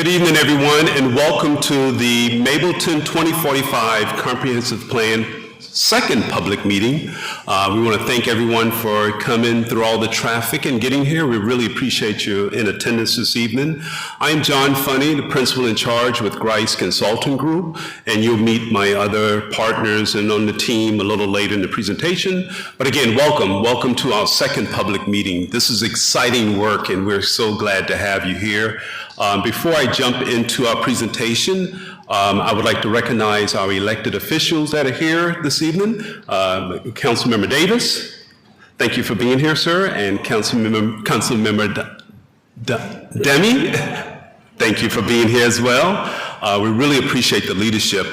Good evening, everyone, and welcome to the Mableton 2045 Comprehensive Plan second public meeting. We want to thank everyone for coming through all the traffic and getting here. We really appreciate you in attendance this evening. I'm John Funny, the principal in charge with Grice Consulting Group, and you'll meet my other partners and on the team a little later in the presentation. But again, welcome to our second public meeting. This is exciting work, and we're so glad to have you here. Before I jump into our presentation, I would like to recognize our elected officials that are here this evening. Councilmember Davis, thank you for being here, sir, and Councilmember Demi, thank you for being here as well. We really appreciate the leadership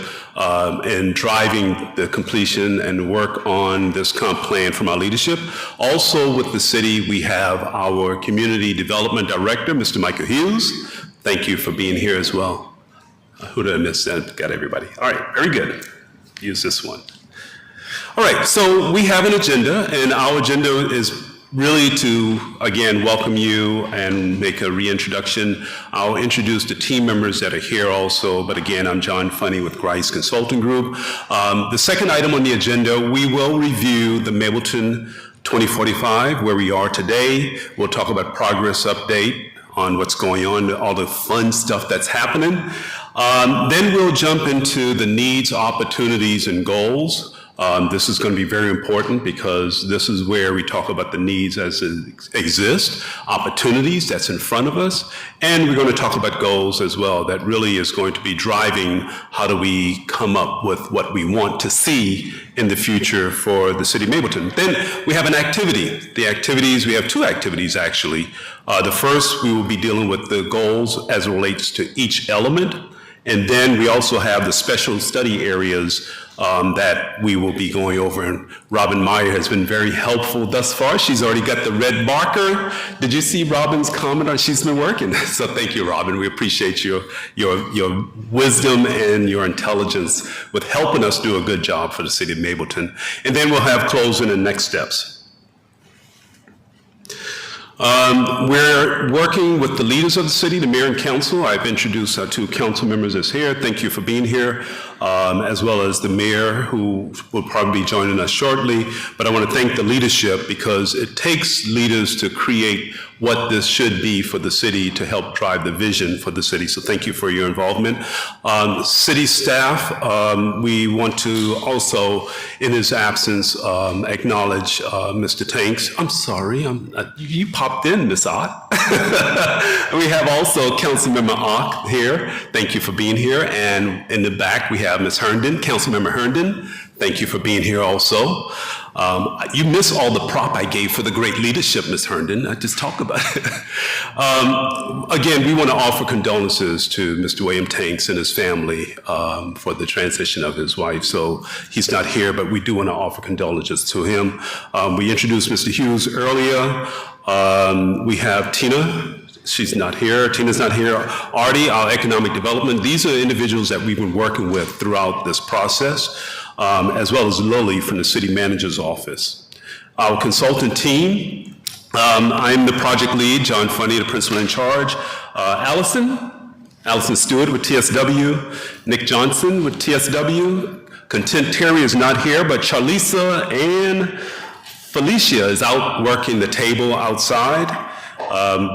in driving the completion and work on this comp plan from our leadership. Also with the city, we have our Community Development Director, Mr. Michael Hughes. Thank you for being here as well. Who did I miss? Got everybody. All right, very good. Use this one. All right, so we have an agenda, and our agenda is really to, again, welcome you and make a reintroduction. I'll introduce the team members that are here also, but again, I'm John Funny with Grice Consulting Group. The second item on the agenda, we will review the Mableton 2045, where we are today. We'll talk about progress update on what's going on, all the fun stuff that's happening. Then we'll jump into the needs, opportunities, and goals. This is going to be very important because this is where we talk about the needs as they exist, opportunities that's in front of us, and we're going to talk about goals as well. That really is going to be driving how do we come up with what we want to see in the future for the city of Mableton. Then we have an activity. The activities, we have two activities actually. The first, we will be dealing with the goals as it relates to each element. And then we also have the special study areas that we will be going over. And Robin Meyer has been very helpful thus far. She's already got the red marker. Did you see Robin's comment? She's been working. So thank you, Robin. We appreciate your wisdom and your intelligence with helping us do a good job for the city of Mableton. And then we'll have closing and next steps. We're working with the leaders of the city, the mayor and council. I've introduced our two council members as here. Thank you for being here, as well as the mayor, who will probably be joining us shortly. But I want to thank the leadership because it takes leaders to create what this should be for the city to help drive the vision for the city. So thank you for your involvement. City staff, we want to also, in his absence, acknowledge Mr. Tanks. I'm sorry, you popped in, Ms. Ott. We have also Councilmember Ock here. Thank you for being here. And in the back, we have Ms. Herndon, Councilmember Herndon. Thank you for being here also. You miss all the prop I gave for the great leadership, Ms. Herndon. I just talk about it. Again, we want to offer condolences to Mr. William Tanks and his family for the transition of his wife. So he's not here, but we do want to offer condolences to him. We introduced Mr. Hughes earlier. We have Tina. She's not here. Tina's not here. Artie, our economic development. These are individuals that we've been working with throughout this process, as well as Lily from the city manager's office. Our consultant team, I'm the project lead, John Funny, the principal in charge. Allison Stewart with TSW, Nick Johnson with TSW. Content Terry is not here, but Charlisa and Felicia is out working the table outside.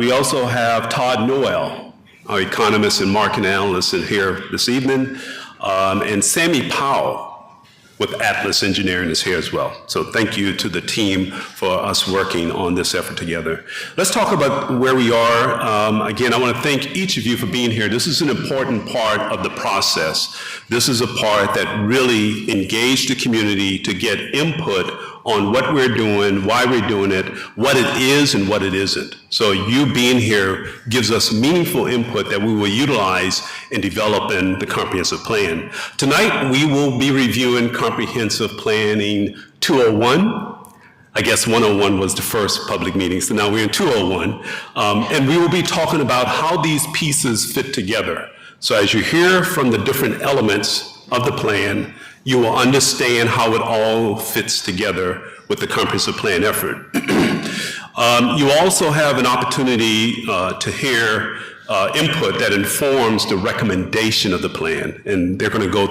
We also have Todd Noel, our economist and market analyst, in here this evening, and Sammy Powell with Atlas Engineering is here as well. So thank you to the team for us working on this effort together. Let's talk about where we are. Again, I want to thank each of you for being here. This is an important part of the process. This is a part that really engaged the community to get input on what we're doing, why we're doing it, what it is and what it isn't. So you being here gives us meaningful input that we will utilize in developing the comprehensive plan. Tonight, we will be reviewing Comprehensive Planning 201. I guess 101 was the first public meeting, so now we're in 201. And we will be talking about how these pieces fit together. So as you hear from the different elements of the plan, you will understand how it all fits together with the comprehensive plan effort. You also have an opportunity to hear input that informs the recommendation of the plan. And we're going to go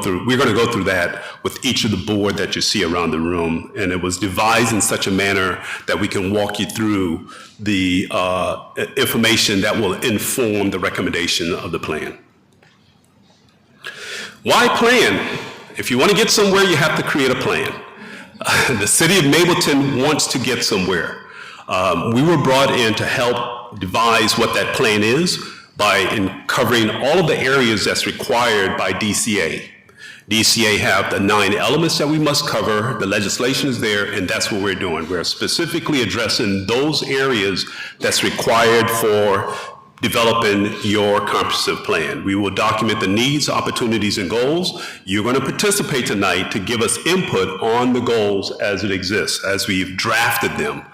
through that with each of the board that you see around the room. And it was devised in such a manner that we can walk you through the information that will inform the recommendation of the plan. Why plan? If you want to get somewhere, you have to create a plan. The city of Mableton wants to get somewhere. We were brought in to help devise what that plan is by covering all of the areas that's required by DCA. DCA have the 9 elements that we must cover, the legislation is there, and that's what we're doing. We're specifically addressing those areas that's required for developing your comprehensive plan. We will document the needs, opportunities, and goals. You're going to participate tonight to give us input on the goals as it exists, as we've drafted them.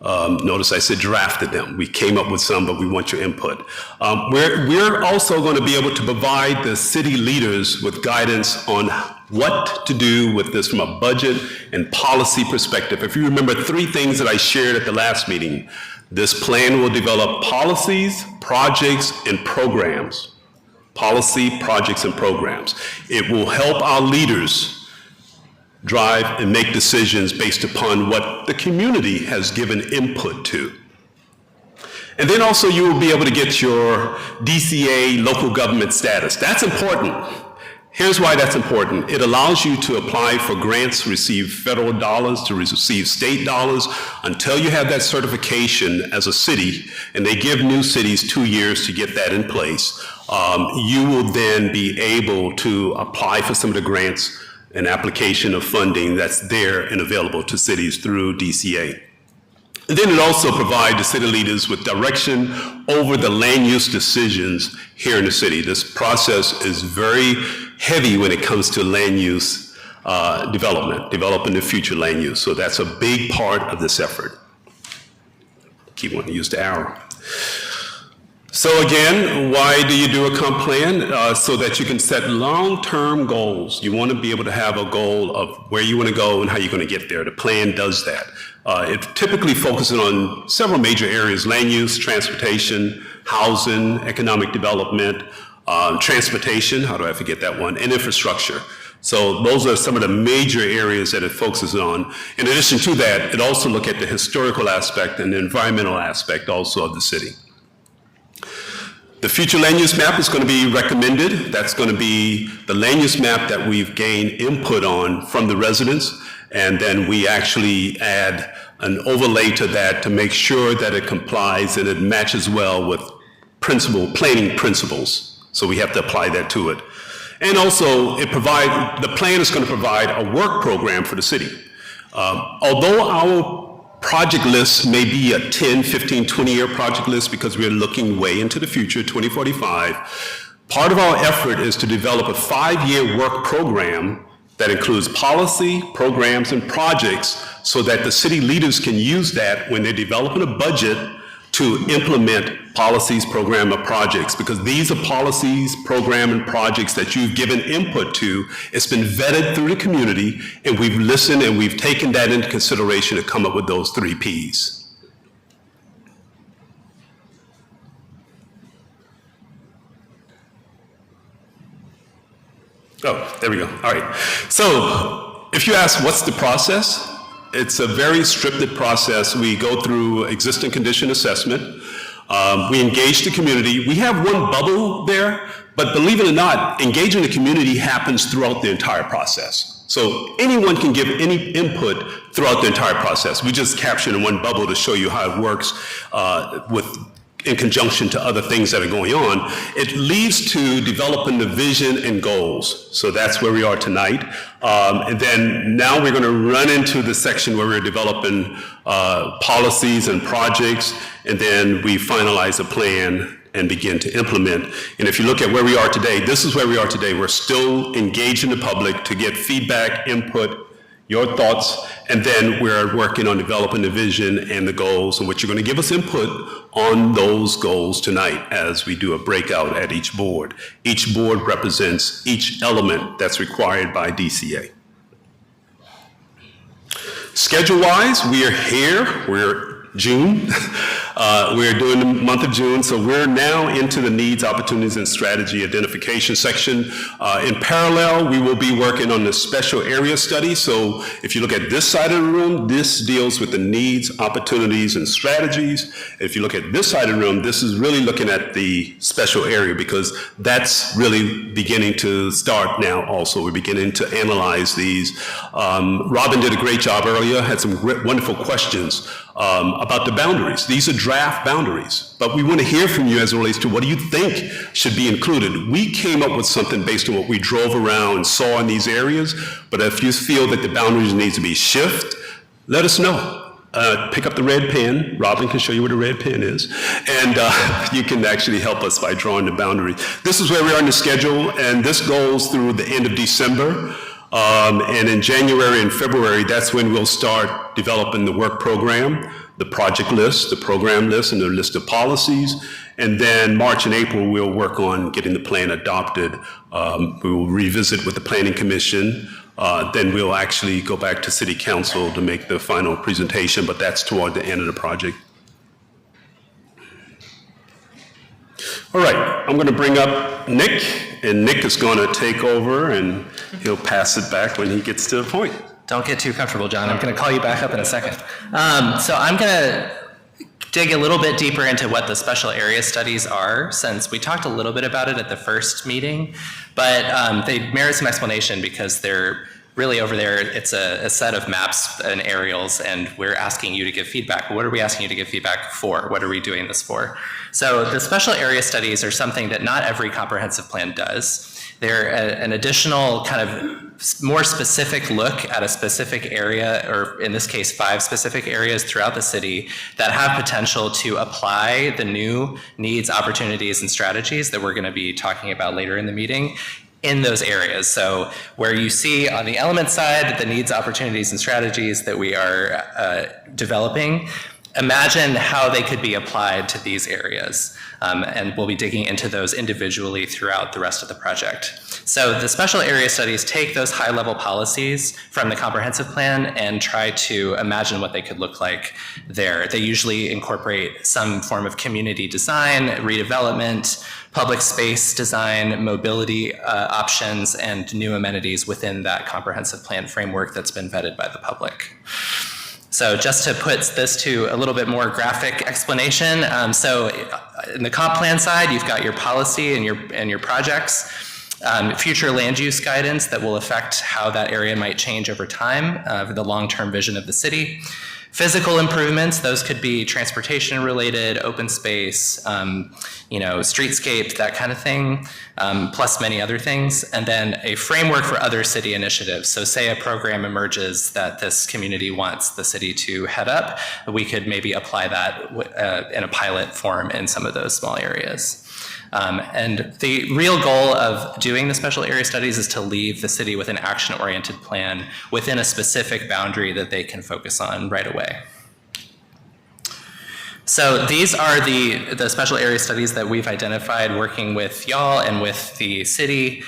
Notice I said drafted them. We came up with some, but we want your input. We're also going to be able to provide the city leaders with guidance on what to do with this from a budget and policy perspective. If you remember 3 things that I shared at the last meeting, this plan will develop policies, projects, and programs. Policy, projects, and programs. It will help our leaders drive and make decisions based upon what the community has given input to. And then also you will be able to get your DCA local government status. That's important. Here's why that's important. It allows you to apply for grants, receive federal dollars, to receive state dollars. Until you have that certification as a city, and they give new cities 2 years to get that in place, you will then be able to apply for some of the grants and application of funding that's there and available to cities through DCA. And then it also provides the city leaders with direction over the land use decisions here in the city. This process is very heavy when it comes to land use developing the future land use. So that's a big part of this effort. Keep wanting to use the arrow. So again, why do you do a comp plan? So that you can set long-term goals. You want to be able to have a goal of where you want to go and how you're going to get there. The plan does that. It typically focuses on several major areas: land use, transportation, housing, economic development, transportation, how do I forget that one, and infrastructure. So those are some of the major areas that it focuses on. In addition to that, it also looks at the historical aspect and the environmental aspect also of the city. The future land use map is going to be recommended. That's going to be the land use map that we've gained input on from the residents, and then we actually add an overlay to that to make sure that it complies and it matches well with planning principles. So we have to apply that to it. And also, the plan is going to provide a work program for the city. Although our project list may be a 10, 15, 20-year project list because we're looking way into the future, 2045. Part of our effort is to develop a 5-year work program that includes policy, programs, and projects so that the city leaders can use that when they're developing a budget to implement policies, program, or projects, because these are policies, program, and projects that you've given input to. It's been vetted through the community, and we've listened and we've taken that into consideration to come up with those 3 Ps. Oh, there we go. All right. So if you ask what's the process, it's a very scripted process. We go through existing condition assessment. We engage the community. We have one bubble there, but believe it or not, engaging the community happens throughout the entire process. So anyone can give any input throughout the entire process. We just captured in one bubble to show you how it works in conjunction to other things that are going on. It leads to developing the vision and goals. So that's where we are tonight. And then now we're going to run into the section where we're developing policies and projects, and then we finalize a plan and begin to implement. And if you look at where we are today, this is where we are today. We're still engaging the public to get feedback, input, your thoughts, and then we're working on developing the vision and the goals, and what you're going to give us input on those goals tonight as we do a breakout at each board. Each board represents each element that's required by DCA. Schedule-wise, we are here. We're June. We're doing the month of June, so we're now into the needs, opportunities, and strategy identification section. In parallel, we will be working on the special area study. So if you look at this side of the room, this deals with the needs, opportunities, and strategies. If you look at this side of the room, this is really looking at the special area, because that's really beginning to start now also. We're beginning to analyze these. Robin did a great job earlier, had some wonderful questions about the boundaries. These are draft boundaries, but we want to hear from you as it relates to what do you think should be included. We came up with something based on what we drove around and saw in these areas, but if you feel that the boundaries need to be shifted, let us know. Pick up the red pen. Robin can show you where the red pen is. And you can actually help us by drawing the boundary. This is where we are in the schedule, and this goes through the end of December. And in January and February, that's when we'll start developing the work program, the project list, the program list, and the list of policies. And then March and April, we'll work on getting the plan adopted. We will revisit with the Planning Commission. Then we'll actually go back to City Council to make the final presentation, but that's toward the end of the project. All right, I'm going to bring up Nick, and Nick is going to take over, and he'll pass it back when he gets to the point. Don't get too comfortable, John. I'm going to call you back up in a second. So I'm going to dig a little bit deeper into what the special area studies are, since we talked a little bit about it at the first meeting, but they merit some explanation because they're really over there, it's a set of maps and aerials, and we're asking you to give feedback. What are we asking you to give feedback for? What are we doing this for? So the special area studies are something that not every comprehensive plan does. They're an additional kind of more specific look at a specific area, or in this case, 5 specific areas throughout the city that have potential to apply the new needs, opportunities, and strategies that we're going to be talking about later in the meeting in those areas. So where you see on the element side the needs, opportunities, and strategies that we are developing, imagine how they could be applied to these areas. And we'll be digging into those individually throughout the rest of the project. So the special area studies take those high-level policies from the comprehensive plan and try to imagine what they could look like there. They usually incorporate some form of community design, redevelopment, public space design, mobility options, and new amenities within that comprehensive plan framework that's been vetted by the public. So just to put this to a little bit more graphic explanation, so in the comp plan side, you've got your policy and your projects, future land use guidance that will affect how that area might change over time, the long-term vision of the city. Physical improvements, those could be transportation related, open space, streetscape, that kind of thing, plus many other things. And then a framework for other city initiatives. So say a program emerges that this community wants the city to head up, we could maybe apply that in a pilot form in some of those small areas. And the real goal of doing the special area studies is to leave the city with an action-oriented plan within a specific boundary that they can focus on right away. So these are the special area studies that we've identified working with y'all and with the city.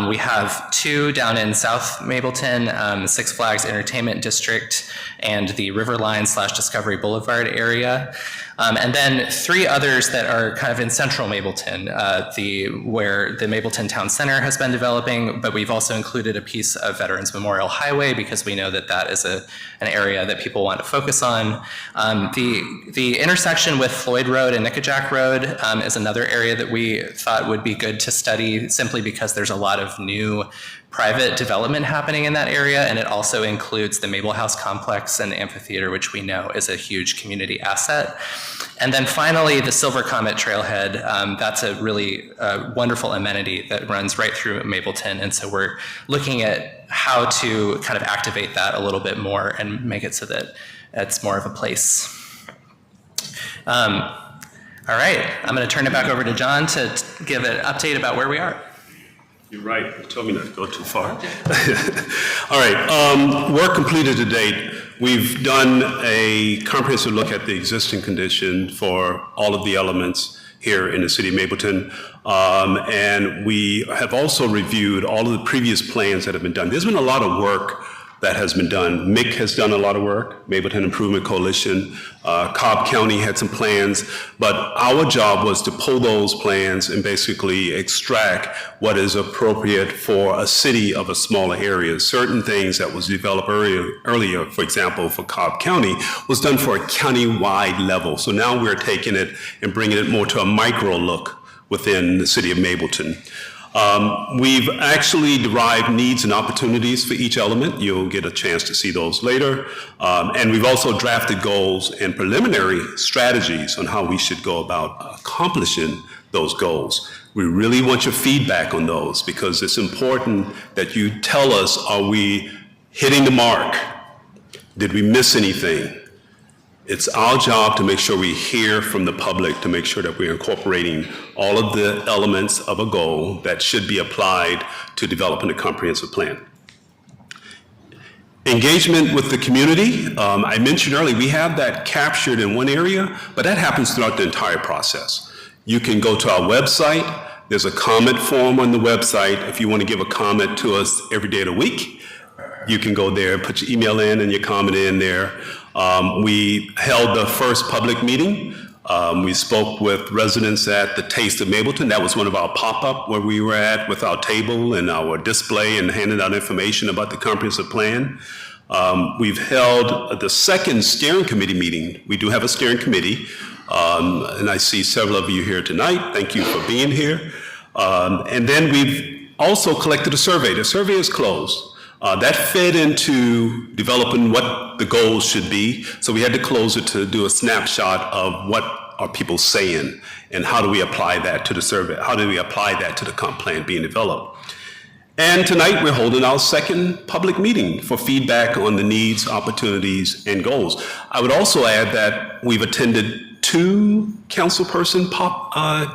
We have 2 down in South Mableton, Six Flags Entertainment District, and the Riverline/Discovery Boulevard area. And then 3 others that are kind of in central Mableton, where the Mableton Town Center has been developing, but we've also included a piece of Veterans Memorial Highway because we know that that is an area that people want to focus on. The intersection with Floyd Road and Nickajack Road is another area that we thought would be good to study simply because there's a lot of new private development happening in that area, and it also includes the Mabel House complex and the amphitheater, which we know is a huge community asset. And then finally, the Silver Comet Trailhead, that's a really wonderful amenity that runs right through Mableton, and so we're looking at how to kind of activate that a little bit more and make it so that it's more of a place. All right, I'm going to turn it back over to John to give an update about where we are. You're right. You told me not to go too far. All right. Work completed to date. We've done a comprehensive look at the existing condition for all of the elements here in the city of Mableton. And we have also reviewed all of the previous plans that have been done. There's been a lot of work that has been done. MIC has done a lot of work, Mableton Improvement Coalition. Cobb County had some plans, but our job was to pull those plans and basically extract what is appropriate for a city of a smaller area. Certain things that was developed earlier, for example, for Cobb County, was done for a county-wide level. So now we're taking it and bringing it more to a micro look within the city of Mableton. We've actually derived needs and opportunities for each element. You'll get a chance to see those later. And we've also drafted goals and preliminary strategies on how we should go about accomplishing those goals. We really want your feedback on those because it's important that you tell us, are we hitting the mark? Did we miss anything? It's our job to make sure we hear from the public, to make sure that we're incorporating all of the elements of a goal that should be applied to developing a comprehensive plan. Engagement with the community. I mentioned earlier, we have that captured in one area, but that happens throughout the entire process. You can go to our website. There's a comment form on the website. If you want to give a comment to us every day of the week, you can go there, put your email in and your comment in there. We held the first public meeting. We spoke with residents at the Taste of Mableton. That was one of our pop-up where we were at with our table and our display and handing out information about the comprehensive plan. We've held the second steering committee meeting. We do have a steering committee, and I see several of you here tonight. Thank you for being here. And then we've also collected a survey. The survey is closed. That fed into developing what the goals should be. So we had to close it to do a snapshot of what are people saying and how do we apply that to the survey? How do we apply that to the comp plan being developed? And tonight we're holding our second public meeting for feedback on the needs, opportunities, and goals. I would also add that we've attended 2 councilperson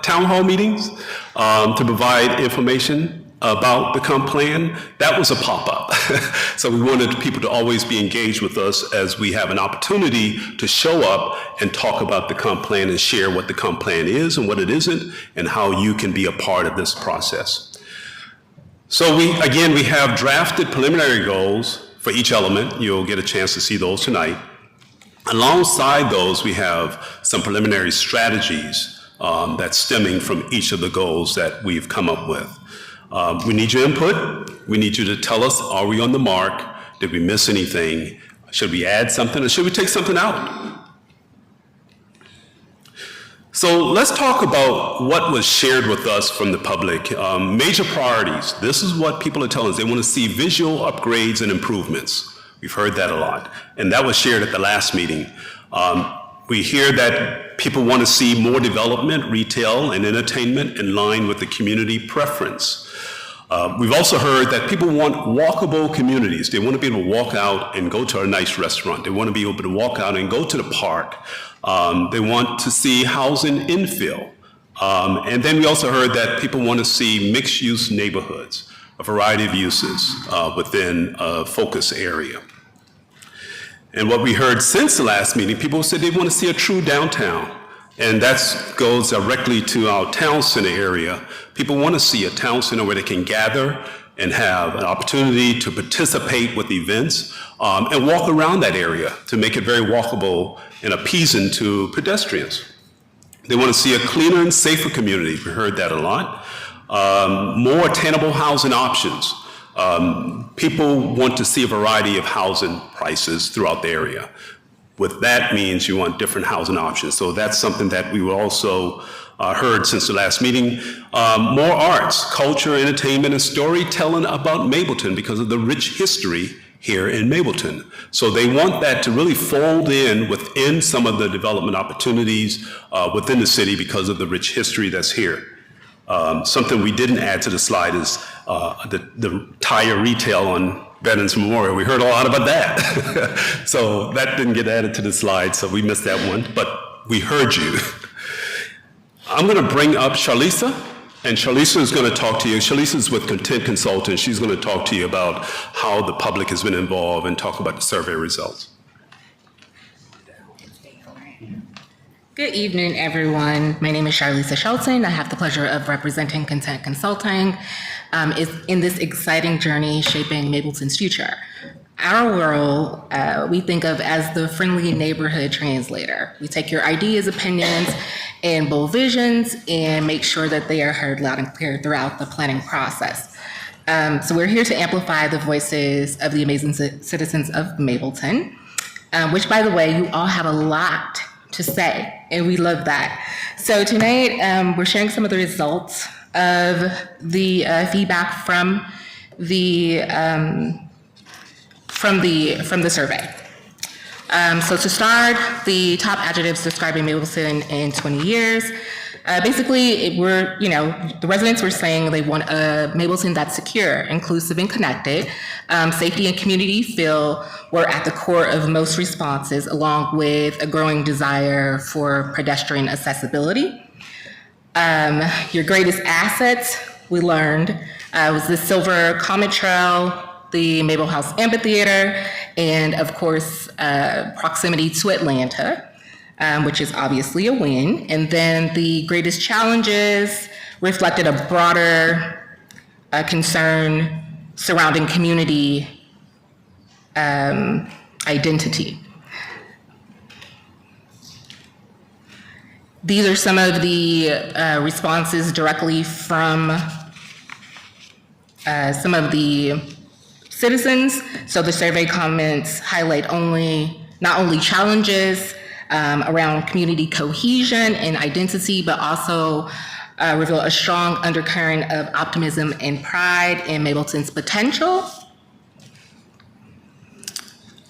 town hall meetings to provide information about the comp plan. That was a pop-up. So we wanted people to always be engaged with us as we have an opportunity to show up and talk about the comp plan and share what the comp plan is and what it isn't and how you can be a part of this process. So we have drafted preliminary goals for each element. You'll get a chance to see those tonight. Alongside those, we have some preliminary strategies that's stemming from each of the goals that we've come up with. We need your input. We need you to tell us, are we on the mark? Did we miss anything? Should we add something or should we take something out? So let's talk about what was shared with us from the public. Major priorities. This is what people are telling us. They want to see visual upgrades and improvements. We've heard that a lot. And that was shared at the last meeting. We hear that people want to see more development, retail, and entertainment in line with the community preference. We've also heard that people want walkable communities. They want to be able to walk out and go to a nice restaurant. They want to be able to walk out and go to the park. They want to see housing infill. And then we also heard that people want to see mixed-use neighborhoods, a variety of uses within a focus area. And what we heard since the last meeting, people said they want to see a true downtown. And that goes directly to our town center area. People want to see a town center where they can gather and have an opportunity to participate with events and walk around that area to make it very walkable and appeasing to pedestrians. They want to see a cleaner and safer community. We heard that a lot. More attainable housing options. People want to see a variety of housing prices throughout the area. What that means, you want different housing options. So that's something that we also heard since the last meeting. More arts, culture, entertainment, and storytelling about Mableton because of the rich history here in Mableton. So they want that to really fold in within some of the development opportunities within the city because of the rich history that's here. Something we didn't add to the slide is the tire retail on Veterans Memorial. We heard a lot about that. So that didn't get added to the slide, so we missed that one, but we heard you. I'm gonna bring up Charlisa, and Charlisa is gonna talk to you. Charlisa is with Content Consultants. She's gonna talk to you about how the public has been involved and talk about the survey results. Good evening, everyone. My name is Charlisa Shelton. I have the pleasure of representing Content Consulting in this exciting journey shaping Mableton's future. our role we think of as the friendly neighborhood translator. We take your ideas, opinions, and bold visions and make sure that they are heard loud and clear throughout the planning process. So we're here to amplify the voices of the amazing citizens of Mableton, which, by the way, you all have a lot to say, and we love that. So tonight, we're sharing some of the results of the feedback from the survey. So to start, the top adjectives describing Mableton in 20 years. Basically, the residents were saying they want a Mableton that's secure, inclusive, and connected. Safety and community feel were at the core of most responses, along with a growing desire for pedestrian accessibility. Your greatest assets, we learned, was the Silver Comet Trail, the Mabel House Amphitheater, and of course, proximity to Atlanta, which is obviously a win. And then the greatest challenges reflected a broader concern surrounding community identity. These are some of the responses directly from some of the citizens. So the survey comments highlight not only challenges around community cohesion and identity, but also reveal a strong undercurrent of optimism and pride in Mableton's potential.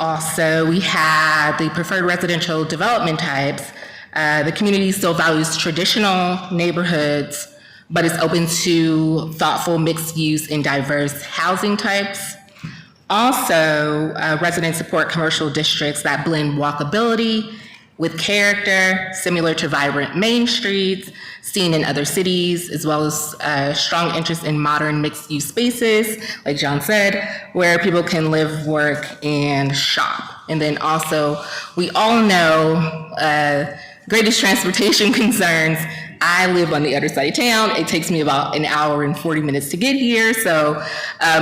Also, we had the preferred residential development types. The community still values traditional neighborhoods, but is open to thoughtful mixed use and diverse housing types. Also, residents support commercial districts that blend walkability with character, similar to vibrant main streets seen in other cities, as well as strong interest in modern mixed-use spaces, like John said, where people can live, work, and shop. And then also, we all know greatest transportation concerns. I live on the other side of town. It takes me about an hour and 40 minutes to get here. So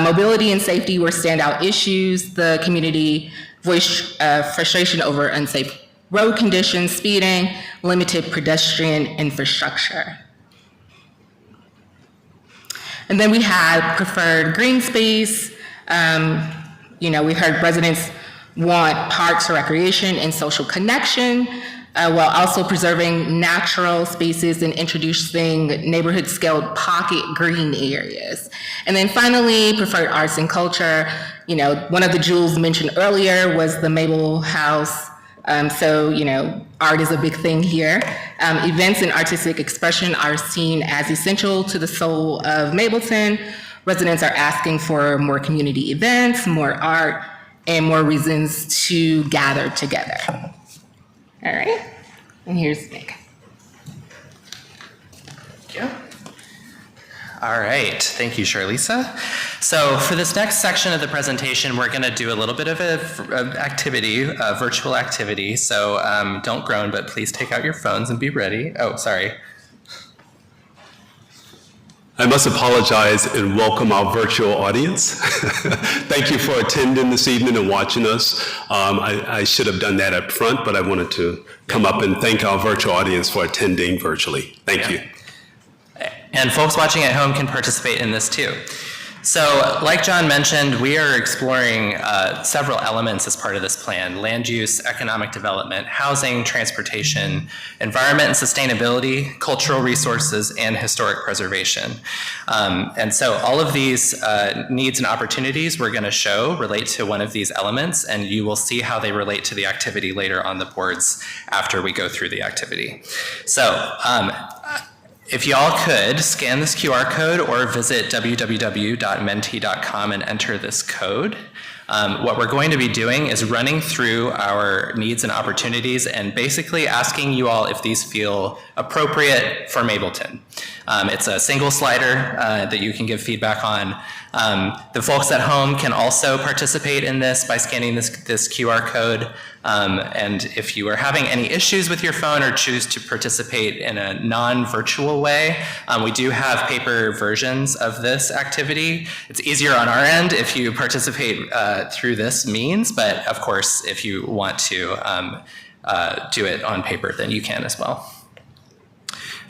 mobility and safety were standout issues. The community voiced frustration over unsafe road conditions, speeding, limited pedestrian infrastructure. And then we had preferred green space. We heard residents want parks for recreation and social connection, while also preserving natural spaces and introducing neighborhood-scaled pocket green areas. And then finally, preferred arts and culture. One of the jewels mentioned earlier was the Mabel House. Art is a big thing here. Events and artistic expression are seen as essential to the soul of Mableton. Residents are asking for more community events, more art, and more reasons to gather together. All right, and here's Nick. Thank you. All right, thank you, Charlisa. So for this next section of the presentation, we're gonna do a little bit of an activity, a virtual activity. So don't groan, but please take out your phones and be ready. Oh, sorry. I must apologize and welcome our virtual audience. Thank you for attending this evening and watching us. I should have done that up front, but I wanted to come up and thank our virtual audience for attending virtually. Thank you. And folks watching at home can participate in this too. So, like John mentioned, we are exploring several elements as part of this plan: land use, economic development, housing, transportation, environment and sustainability, cultural resources, and historic preservation. And so all of these needs and opportunities we're going to show relate to one of these elements, and you will see how they relate to the activity later on the boards after we go through the activity. So, if y'all could scan this QR code or visit www.menti.com and enter this code. What we're going to be doing is running through our needs and opportunities and basically asking you all if these feel appropriate for Mableton. It's a single slider that you can give feedback on. The folks at home can also participate in this by scanning this QR code. And if you are having any issues with your phone or choose to participate in a non-virtual way, we do have paper versions of this activity. It's easier on our end if you participate through this means, but of course, if you want to do it on paper, then you can as well.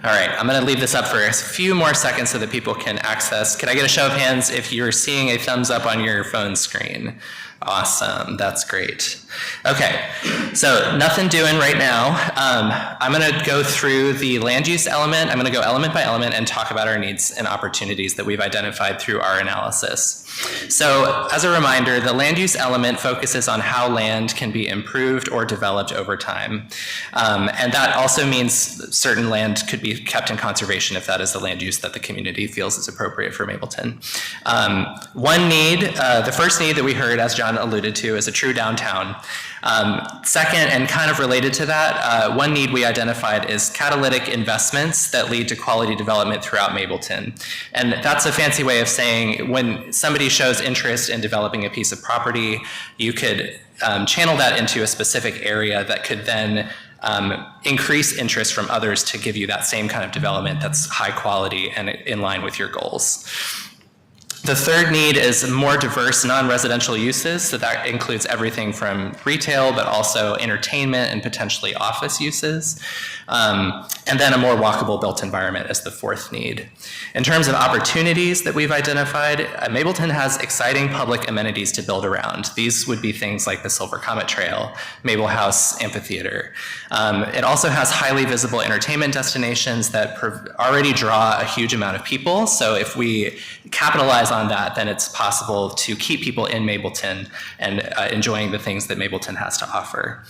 All right, I'm going to leave this up for a few more seconds so that people can access. Can I get a show of hands if you're seeing a thumbs up on your phone screen? Awesome, that's great. Okay, so nothing doing right now. I'm going to go through the land use element. I'm going to go element by element and talk about our needs and opportunities that we've identified through our analysis. So as a reminder, the land use element focuses on how land can be improved or developed over time. And that also means certain land could be kept in conservation if that is the land use that the community feels is appropriate for Mableton. One need, the first need that we heard, as John alluded to, is a true downtown. Second, and kind of related to that, one need we identified is catalytic investments that lead to quality development throughout Mableton. And that's a fancy way of saying when somebody shows interest in developing a piece of property, you could channel that into a specific area that could then increase interest from others to give you that same kind of development that's high quality and in line with your goals. The third need is more diverse non-residential uses, so that includes everything from retail, but also entertainment and potentially office uses. And then a more walkable built environment is the fourth need. In terms of opportunities that we've identified, Mableton has exciting public amenities to build around. These would be things like the Silver Comet Trail, Mabel House Amphitheater. It also has highly visible entertainment destinations that already draw a huge amount of people, so if we capitalize on that, then it's possible to keep people in Mableton and enjoying the things that Mableton has to offer.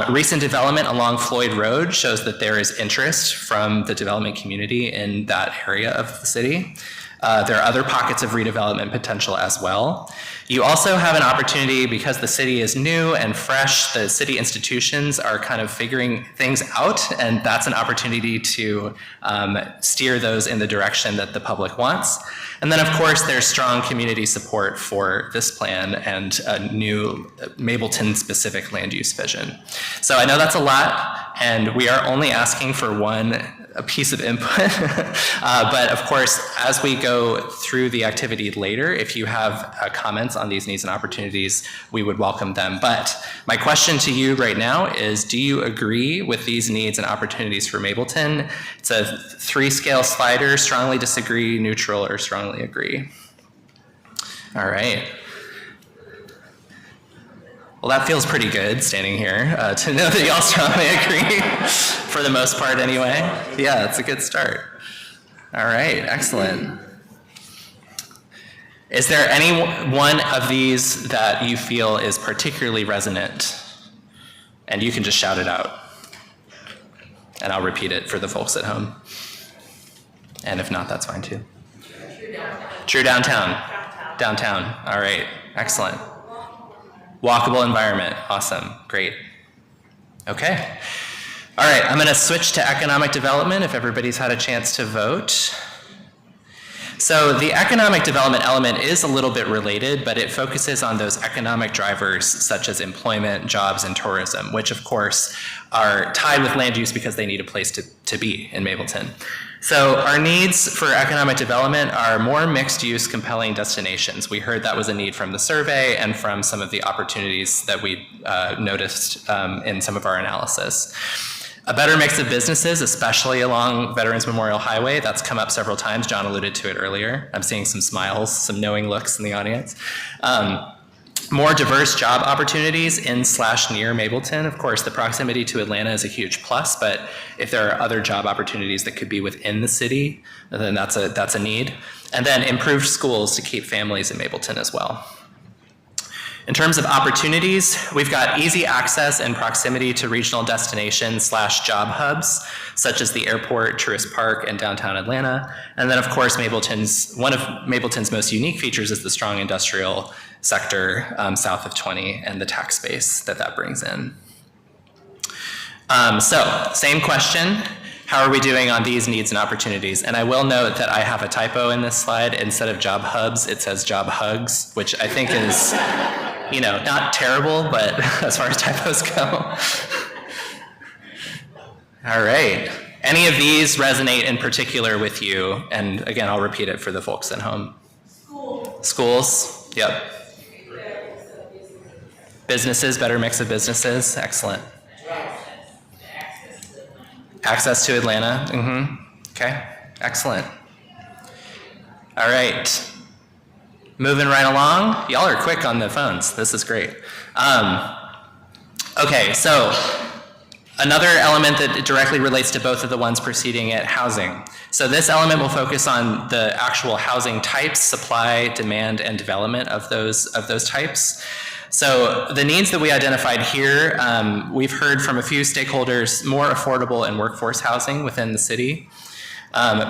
Recent development along Floyd Road shows that there is interest from the development community in that area of the city. There are other pockets of redevelopment potential as well. You also have an opportunity, because the city is new and fresh, the city institutions are kind of figuring things out, and that's an opportunity to steer those in the direction that the public wants. And then, of course, there's strong community support for this plan and a new Mableton-specific land use vision. So I know that's a lot, and we are only asking for a piece of input. But of course, as we go through the activity later, if you have comments on these needs and opportunities, we would welcome them. But my question to you right now is, do you agree with these needs and opportunities for Mableton? It's a 3-scale slider: strongly disagree, neutral, or strongly agree. All right. Well, that feels pretty good, standing here, to know that y'all strongly agree, for the most part anyway. Yeah, that's a good start. All right, excellent. Is there any one of these that you feel is particularly resonant? And you can just shout it out. And I'll repeat it for the folks at home. And if not, that's fine too. True downtown. Downtown, all right, excellent. Walkable environment, awesome, great. Okay, all right, I'm gonna switch to economic development if everybody's had a chance to vote. So the economic development element is a little bit related, but it focuses on those economic drivers such as employment, jobs, and tourism, which of course are tied with land use because they need a place to be in Mableton. So our needs for economic development are more mixed-use, compelling destinations. We heard that was a need from the survey and from some of the opportunities that we noticed in some of our analysis. A better mix of businesses, especially along Veterans Memorial Highway, that's come up several times. John alluded to it earlier. I'm seeing some smiles, some knowing looks in the audience. More diverse job opportunities in/near Mableton. Of course, the proximity to Atlanta is a huge plus, but if there are other job opportunities that could be within the city, then that's a need. And then improved schools to keep families in Mableton as well. In terms of opportunities, we've got easy access and proximity to regional destinations/job hubs, such as the airport, Tourist Park, and downtown Atlanta. And then, of course, one of Mableton's most unique features is the strong industrial sector south of 20 and the tax base that brings in. So, same question. How are we doing on these needs and opportunities? And I will note that I have a typo in this slide. Instead of job hubs, it says job hugs, which I think is, not terrible, but as far as typos go. All right. Any of these resonate in particular with you? And again, I'll repeat it for the folks at home. Schools. Yep. Businesses, better mix of businesses, excellent. Access to Atlanta, okay, excellent. All right, moving right along. Y'all are quick on the phones, this is great. Okay, so another element that directly relates to both of the ones preceding it, housing. So this element will focus on the actual housing types, supply, demand, and development of those types. So the needs that we identified here, we've heard from a few stakeholders, more affordable and workforce housing within the city,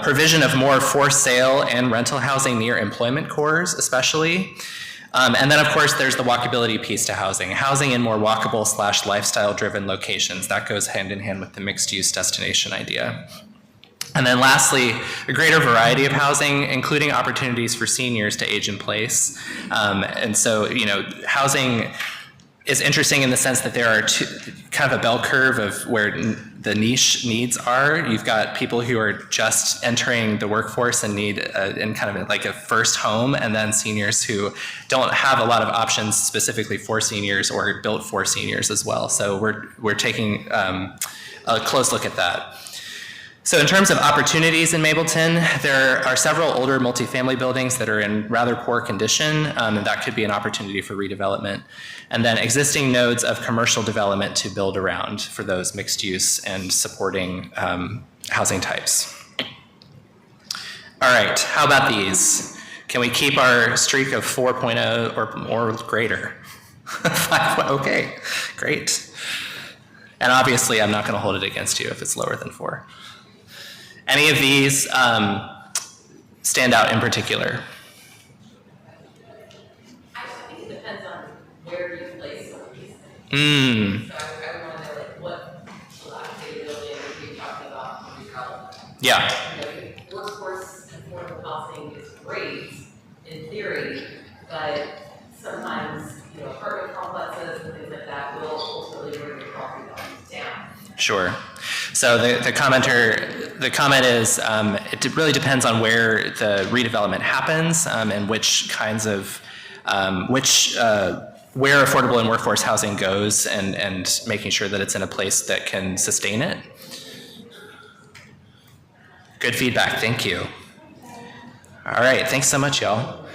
provision of more for sale and rental housing near employment cores especially, and then of course there's the walkability piece to housing. Housing in more walkable / lifestyle driven locations. That goes hand in hand with the mixed use destination idea. And then lastly, a greater variety of housing, including opportunities for seniors to age in place. And so, you know, housing is interesting in the sense that there are kind of a bell curve of where the niche needs are. You've got people who are just entering the workforce and need in kind of like a first home, and then seniors who don't have a lot of options specifically for seniors or built for seniors as well. So we're taking a close look at that. So in terms of opportunities in Mableton, there are several older multifamily buildings that are in rather poor condition, and that could be an opportunity for redevelopment. And then existing nodes of commercial development to build around for those mixed use and supporting housing types. All right, how about these? Can we keep our streak of 4.0 or greater? Okay, great. And obviously I'm not gonna hold it against you if it's lower than 4. Any of these stand out in particular? I think it depends on where you place some of these things. So I want to know like what dilapidated building are we talking about when we develop? Yeah. You know, workforce and affordable housing is great in theory, but sometimes, you know, apartment complexes and things like that will ultimately bring your property values down. Sure. So the comment is it really depends on where the redevelopment happens and which kinds of where affordable and workforce housing goes and making sure that it's in a place that can sustain it. Good feedback, thank you. All right, thanks so much, y'all.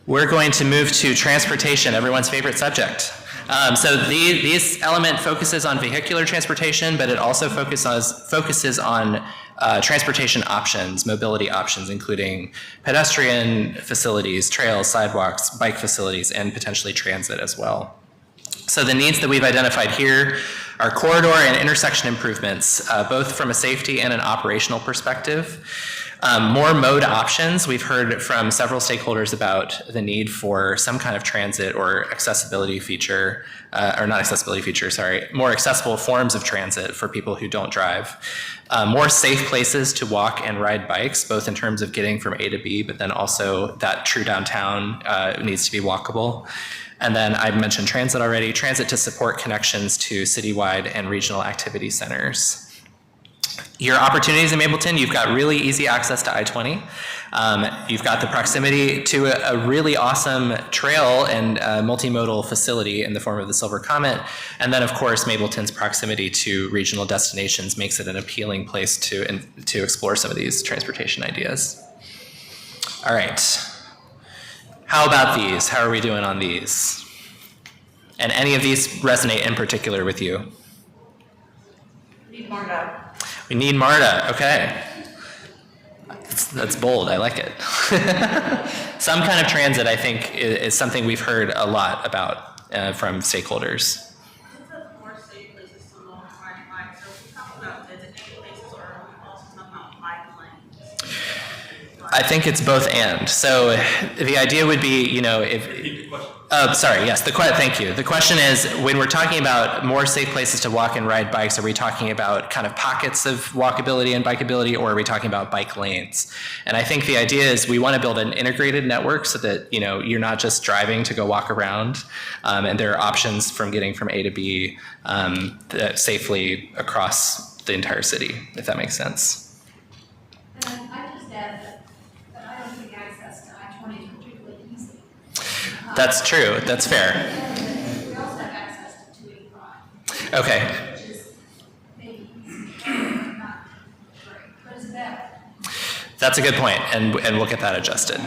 We're going to move to transportation, everyone's favorite subject. So this element focuses on vehicular transportation, but it also focuses on transportation options, mobility options, including pedestrian facilities, trails, sidewalks, bike facilities, and potentially transit as well. So the needs that we've identified here are corridor and intersection improvements, both from a safety and an operational perspective. More mode options. We've heard from several stakeholders about the need for some kind of transit or accessibility feature, or not accessibility feature, sorry, more accessible forms of transit for people who don't drive. More safe places to walk and ride bikes, both in terms of getting from A to B, but then also that true downtown needs to be walkable. And then I mentioned transit already, transit to support connections to citywide and regional activity centers. Your opportunities in Mableton, you've got really easy access to I-20. You've got the proximity to a really awesome trail and multimodal facility in the form of the Silver Comet. And then of course, Mableton's proximity to regional destinations makes it an appealing place to explore some of these transportation ideas. All right, how about these? How are we doing on these? And any of these resonate in particular with you? Need MARTA. We need MARTA, okay. That's bold, I like it. Some kind of transit, I think, is something we've heard a lot about from stakeholders. More safe places to walk and ride bikes. So we talk about designated places, or are we also talking about bike lanes? I think it's both and. So the idea would be, you know, if... sorry, yes, thank you. The question is, when we're talking about more safe places to walk and ride bikes, are we talking about kind of pockets of walkability and bikeability, or are we talking about bike lanes? And I think the idea is we want to build an integrated network so that, you know, you're not just driving to go walk around, and there are options from getting from A to B safely across the entire city, if that makes sense. And I just add that I don't think access to I-20 is particularly easy. That's true, that's fair. We also Okay. which is maybe not great, but it's better. That's a good point, and we'll get that adjusted.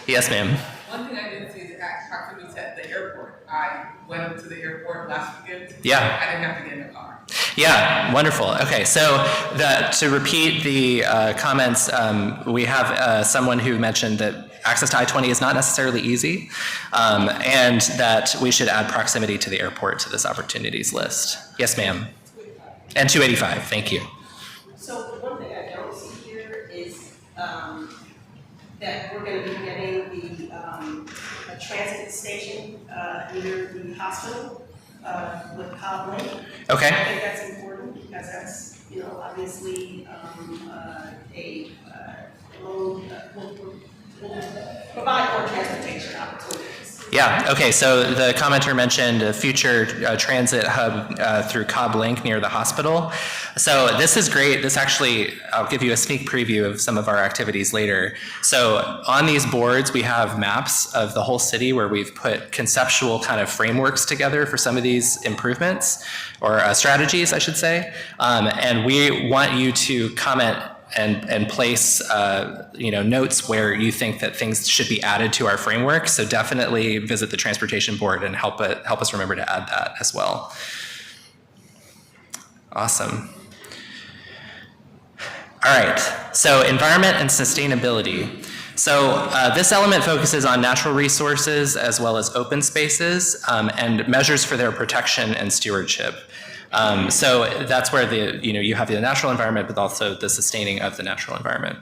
Yes, ma'am. One thing I didn't see is proximity at the airport. I went up to the airport last weekend. Yeah. I didn't have to get in the car. Yeah, wonderful. Okay, so to repeat the comments, we have someone who mentioned that access to I-20 is not necessarily easy, and that we should add proximity to the airport to this opportunities list. Yes, ma'am. And 285, thank you. So one thing I don't see here is that we're going to be getting a transit station near the hospital with Cobb Lake. Okay. I think that's important because that's, obviously a mode will provide more transportation opportunities. Yeah, okay, so the commenter mentioned a future transit hub through Cobb Link near the hospital. So this is great. This actually, I'll give you a sneak preview of some of our activities later. So on these boards, we have maps of the whole city where we've put conceptual kind of frameworks together for some of these improvements, or strategies, I should say. And we want you to comment and place notes where you think that things should be added to our framework. So definitely visit the transportation board and help us remember to add that as well. Awesome. All right, so environment and sustainability. So this element focuses on natural resources as well as open spaces and measures for their protection and stewardship. So that's where you have the natural environment, but also the sustaining of the natural environment.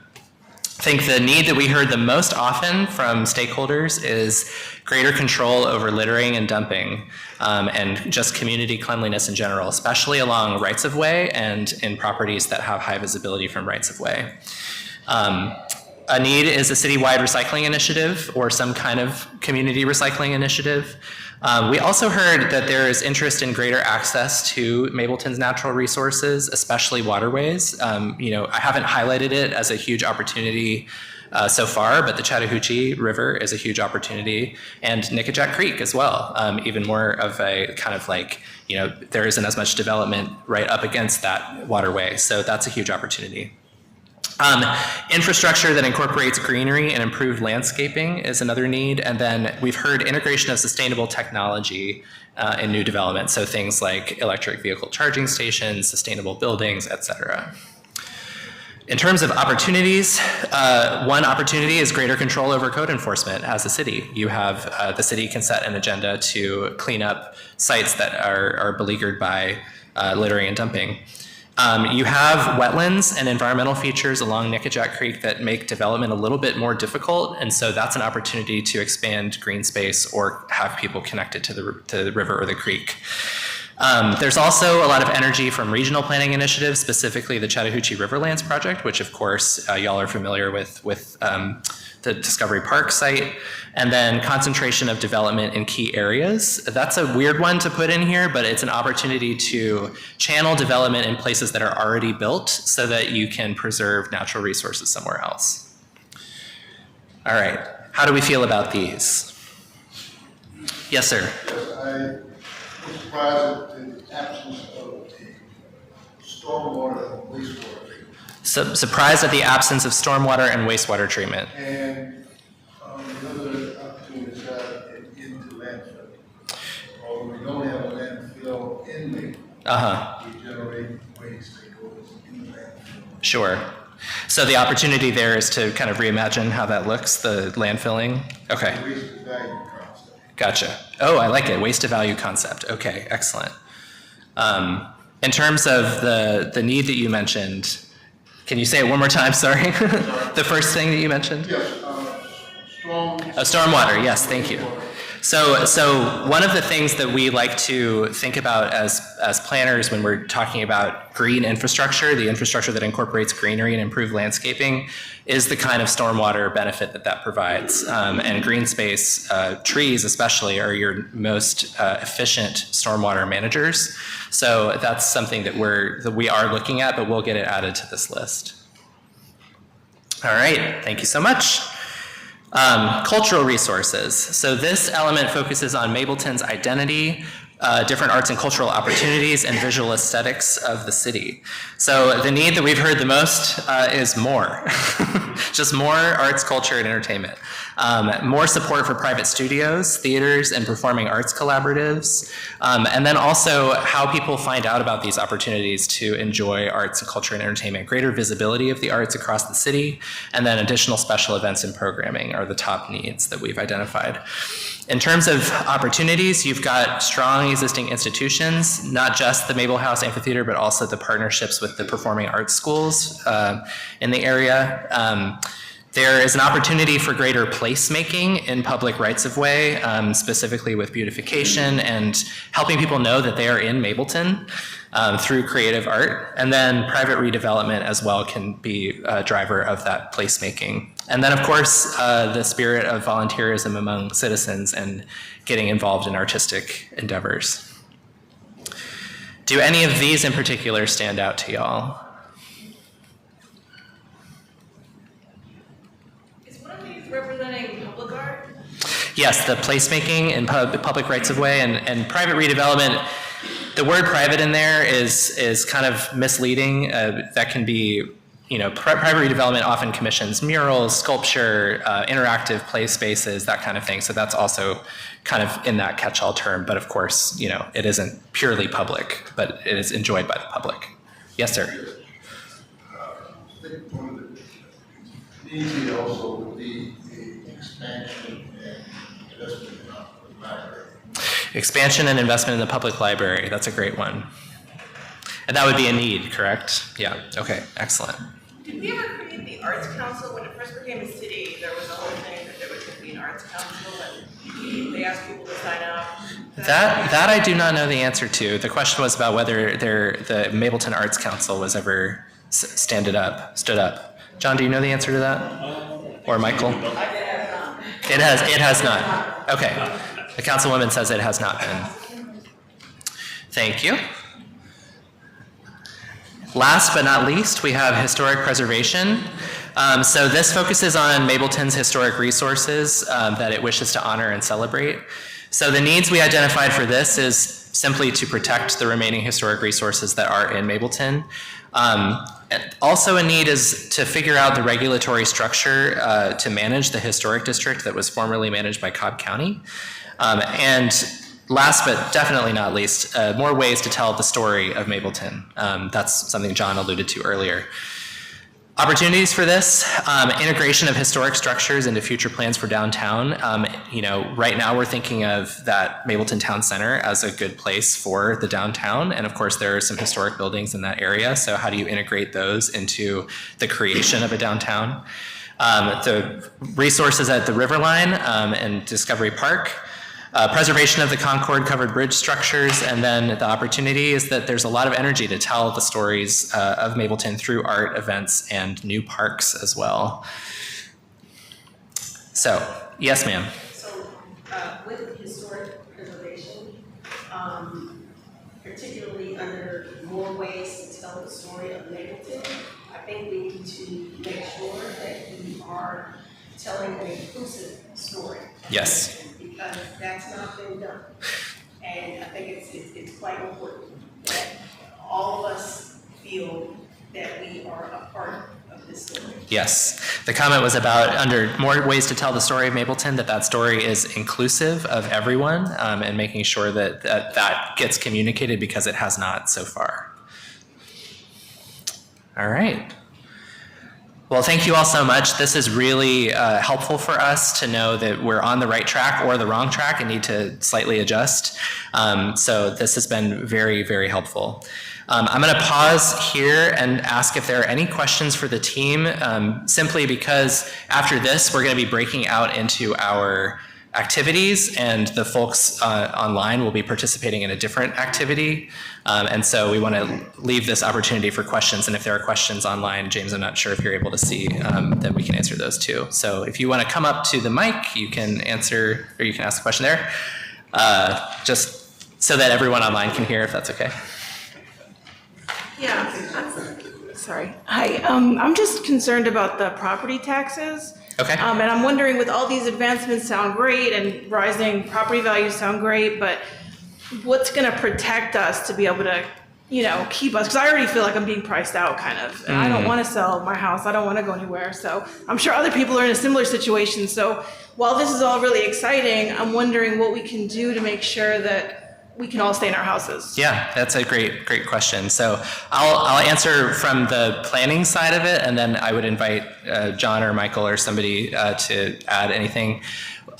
I think the need that we heard the most often from stakeholders is greater control over littering and dumping, and just community cleanliness in general, especially along rights of way and in properties that have high visibility from rights of way. A need is a citywide recycling initiative or some kind of community recycling initiative. We also heard that there is interest in greater access to Mableton's natural resources, especially waterways. I haven't highlighted it as a huge opportunity so far, but the Chattahoochee River is a huge opportunity, and Nickajack Creek as well. Even more of a kind of there isn't as much development right up against that waterway, so that's a huge opportunity. Infrastructure that incorporates greenery and improved landscaping is another need. And then we've heard integration of sustainable technology in new development. So things like electric vehicle charging stations, sustainable buildings, et cetera. In terms of opportunities, one opportunity is greater control over code enforcement as a city. You have, the city can set an agenda to clean up sites that are beleaguered by littering and dumping. You have wetlands and environmental features along Nickajack Creek that make development a little bit more difficult, and so that's an opportunity to expand green space or have people connected to the river or the creek. There's also a lot of energy from regional planning initiatives, specifically the Chattahoochee Riverlands project, which of course y'all are familiar with the Discovery Park site, and then concentration of development in key areas. That's a weird one to put in here, but it's an opportunity to channel development in places that are already built so that you can preserve natural resources somewhere else. All right, how do we feel about these? Yes, sir. Yes, I was surprised at the absence of the stormwater and wastewater treatment. Surprised at the absence of stormwater and wastewater treatment. And the other opportunities into landfill. Although we don't have a landfill in Maple, we generate waste that goes in the landfill. Sure. So the opportunity there is to kind of reimagine how that looks, the landfilling? Okay. Waste to value concept. Gotcha. Oh, I like it. Waste to value concept. Okay, excellent. In terms of the need that you mentioned, can you say it one more time? Sorry. The first thing that you mentioned? Yes, Stormwater. Yes, thank you. So one of the things that we like to think about as planners when we're talking about green infrastructure, the infrastructure that incorporates greenery and improved landscaping, is the kind of stormwater benefit that provides. And green space, trees especially, are your most efficient stormwater managers. So that's something that we are looking at, but we'll get it added to this list. All right, thank you so much. Cultural resources. So this element focuses on Mableton's identity, different arts and cultural opportunities and visual aesthetics of the city. So the need that we've heard the most is more. Just more arts, culture, and entertainment. More support for private studios, theaters, and performing arts collaboratives. And then also how people find out about these opportunities to enjoy arts and culture and entertainment. Greater visibility of the arts across the city, and then additional special events and programming are the top needs that we've identified. In terms of opportunities, you've got strong existing institutions, not just the Mabel House Amphitheater, but also the partnerships with the performing arts schools in the area. There is an opportunity for greater placemaking in public rights-of-way, specifically with beautification and helping people know that they are in Mableton through creative art. And then private redevelopment as well can be a driver of that placemaking. And then, of course, the spirit of volunteerism among citizens and getting involved in artistic endeavors. Do any of these in particular stand out to y'all? Representing public art? Yes, the placemaking and public rights of way and private redevelopment. The word private in there is kind of misleading. That can be, private redevelopment often commissions murals, sculpture, interactive play spaces, that kind of thing. So that's also kind of in that catch-all term. But of course, it isn't purely public, but it is enjoyed by the public. Yes, sir. I think one of the needs also would be the expansion and investment in the library. Expansion and investment in the public library. That's a great one. And that would be a need, correct? Yeah. Okay. Excellent. Did we ever create the Arts Council? When it first became a city, there was a whole thing that there was going to be an Arts Council, and they asked people to sign up. That I do not know the answer to. The question was about whether the Mableton Arts Council was ever stood up. John, do you know the answer to that? Or Michael? It has not. Okay. The councilwoman says it has not been. Thank you. Last but not least, we have historic preservation. So this focuses on Mableton's historic resources that it wishes to honor and celebrate. So the needs we identified for this is simply to protect the remaining historic resources that are in Mableton. Also a need is to figure out the regulatory structure to manage the historic district that was formerly managed by Cobb County. And last but definitely not least, more ways to tell the story of Mableton. That's something John alluded to earlier. Opportunities for this, integration of historic structures into future plans for downtown. Right now we're thinking of that Mableton Town Center as a good place for the downtown. And of course there are some historic buildings in that area. So how do you integrate those into the creation of a downtown? The resources at the Riverline and Discovery Park. Preservation of the Concord covered bridge structures, and then the opportunity is that there's a lot of energy to tell the stories of Mableton through art, events, and new parks as well. So, yes, ma'am. So, with historic preservation, particularly under more ways to tell the story of Mableton, I think we need to make sure that we are telling an inclusive story. Yes. Because that's not been done. And I think it's quite important that all of us feel that we are a part of this story. Yes. The comment was about under more ways to tell the story of Mableton, that story is inclusive of everyone and making sure that gets communicated because it has not so far. All right. Well, thank you all so much. This is really helpful for us to know that we're on the right track or the wrong track and need to slightly adjust. So this has been very, very helpful. I'm going to pause here and ask if there are any questions for the team, simply because after this, we're going to be breaking out into our activities, and the folks online will be participating in a different activity. And so we want to leave this opportunity for questions. And if there are questions online, James, I'm not sure if you're able to see, then we can answer those too. So if you want to come up to the mic, you can answer, or you can ask a question there, just so that everyone online can hear, if that's okay. Yeah, sorry. Hi, I'm just concerned about the property taxes. Okay. And I'm wondering, with all these advancements sound great and rising property values sound great, but what's going to protect us to be able to, keep us, because I already feel like I'm being priced out kind of, and I don't want to sell my house. I don't want to go anywhere. So I'm sure other people are in a similar situation. So while this is all really exciting, I'm wondering what we can do to make sure that we can all stay in our houses. Yeah, that's a great question. So I'll answer from the planning side of it, and then I would invite John or Michael or somebody to add anything.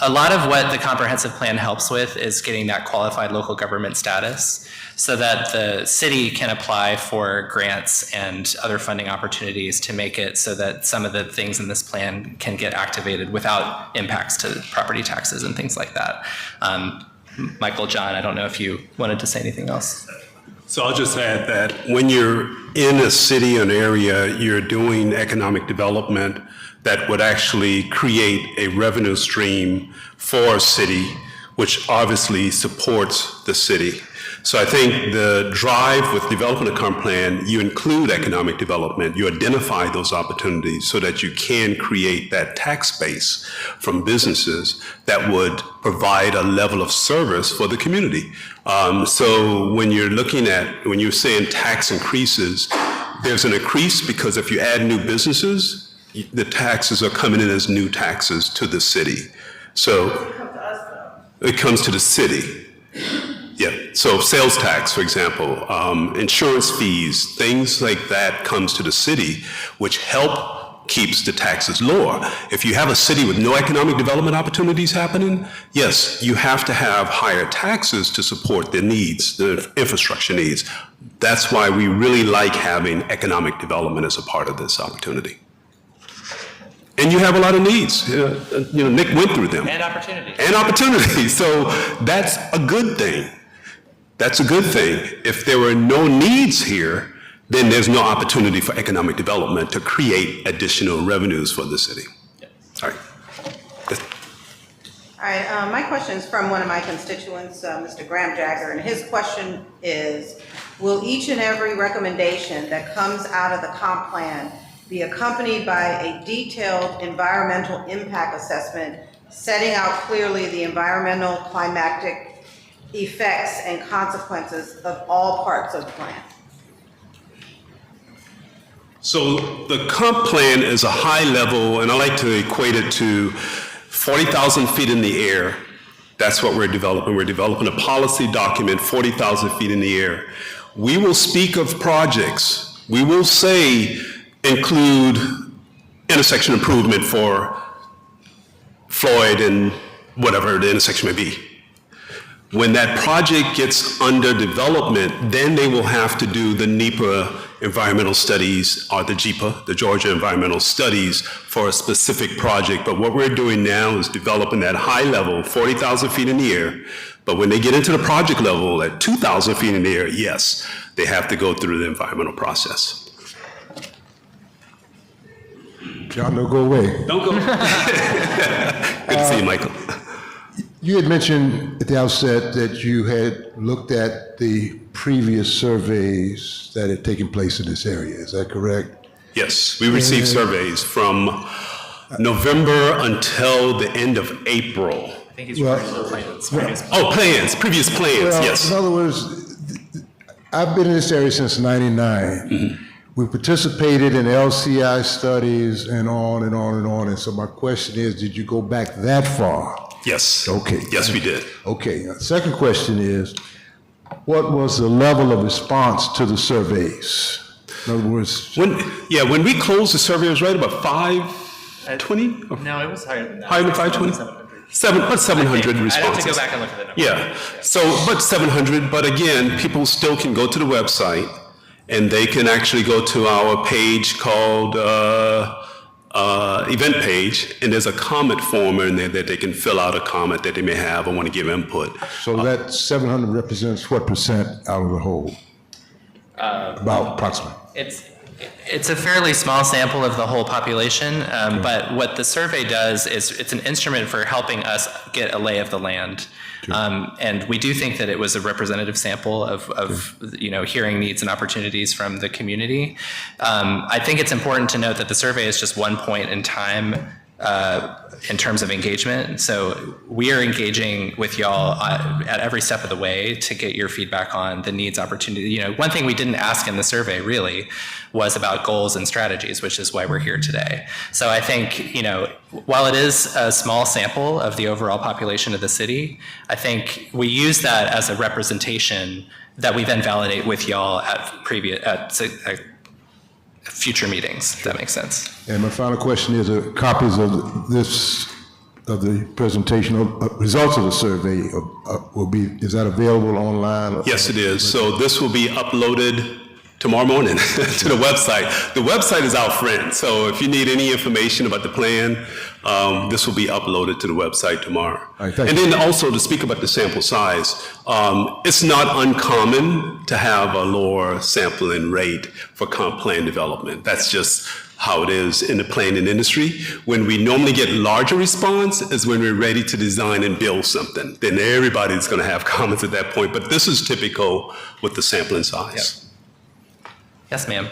A lot of what the comprehensive plan helps with is getting that qualified local government status so that the city can apply for grants and other funding opportunities to make it so that some of the things in this plan can get activated without impacts to property taxes and things like that. Michael, John, I don't know if you wanted to say anything else. So I'll just add that when you're in a city or an area, you're doing economic development that would actually create a revenue stream for a city, which obviously supports the city. So I think the drive with developing a comp plan, you include economic development, you identify those opportunities so that you can create that tax base from businesses that would provide a level of service for the community. So when you're when you're saying tax increases, there's an increase because if you add new businesses, the taxes are coming in as new taxes to the city. So it comes to the city. Yeah, so sales tax, for example, insurance fees, things like that comes to the city, which keeps the taxes lower. If you have a city with no economic development opportunities happening, yes, you have to have higher taxes to support their needs, the infrastructure needs. That's why we really like having economic development as a part of this opportunity. And you have a lot of needs. Nick went through them. And opportunities. And opportunities. So that's a good thing. That's a good thing. If there were no needs here, then there's no opportunity for economic development to create additional revenues for the city. All right. All right, my question is from one of my constituents, Mr. Graham Jagger, and his question is, will each and every recommendation that comes out of the comp plan be accompanied by a detailed environmental impact assessment setting out clearly the environmental, climatic effects and consequences of all parts of the plan? So the comp plan is a high level, and I like to equate it to 40,000 feet in the air. That's what we're developing. We're developing a policy document 40,000 feet in the air. We will speak of projects. We will say include intersection improvement for Floyd and whatever the intersection may be. When that project gets under development, then they will have to do the NEPA environmental studies or the JEPA, the Georgia Environmental Studies, for a specific project. But what we're doing now is developing that high level, 40,000 feet in the air. But when they get into the project level at 2,000 feet in the air, yes, they have to go through the environmental process. John, don't go away. Don't go. Good to see you, Michael. You had mentioned at the outset that you had looked at the previous surveys that had taken place in this area. Is that correct? Yes, we received surveys from November until the end of April. I think he's referring to the plans. Previous plans, Well, yes. in other words, I've been in this area since '99. Mm-hmm. We participated in LCI studies and on and on and on. And so my question is, did you go back that far? Yes. Okay. Yes, we did. Okay. Second question is, what was the level of response to the surveys? In other words, When we closed the survey, it was right about 520? No, it was higher than that. Higher than 520? 700 responses. I'd have to go back and look at the numbers. Yeah. So, but 700, but again, people still can go to the website and they can actually go to our page called event page, and there's a comment form in there that they can fill out a comment that they may have or want to give input. so that 700 represents what percent out of the whole? About approximately. It's a fairly small sample of the whole population, but what the survey does is it's an instrument for helping us get a lay of the land. And we do think that it was a representative sample of hearing needs and opportunities from the community. I think it's important to note that the survey is just one point in time in terms of engagement. So we are engaging with y'all at every step of the way to get your feedback on the needs, opportunity. You know, one thing we didn't ask in the survey really was about goals and strategies, which is why we're here today. So I think, you know, while it is a small sample of the overall population of the city, I think we use that as a representation that we then validate with y'all at future meetings, if that makes sense. And my final question is, copies of the presentation, results of the survey is that available online? Yes, it is. So this will be uploaded tomorrow morning to the website. The website is our friend. So if you need any information about the plan, this will be uploaded to the website tomorrow. All right, thank and you. then also to speak about the sample size, it's not uncommon to have a lower sampling rate for comp plan development. That's just how it is in the planning industry. When we normally get larger response is when we're ready to design and build something. Then everybody's going to have comments at that point. But this is typical with the sampling size. Yep. Yes, ma'am.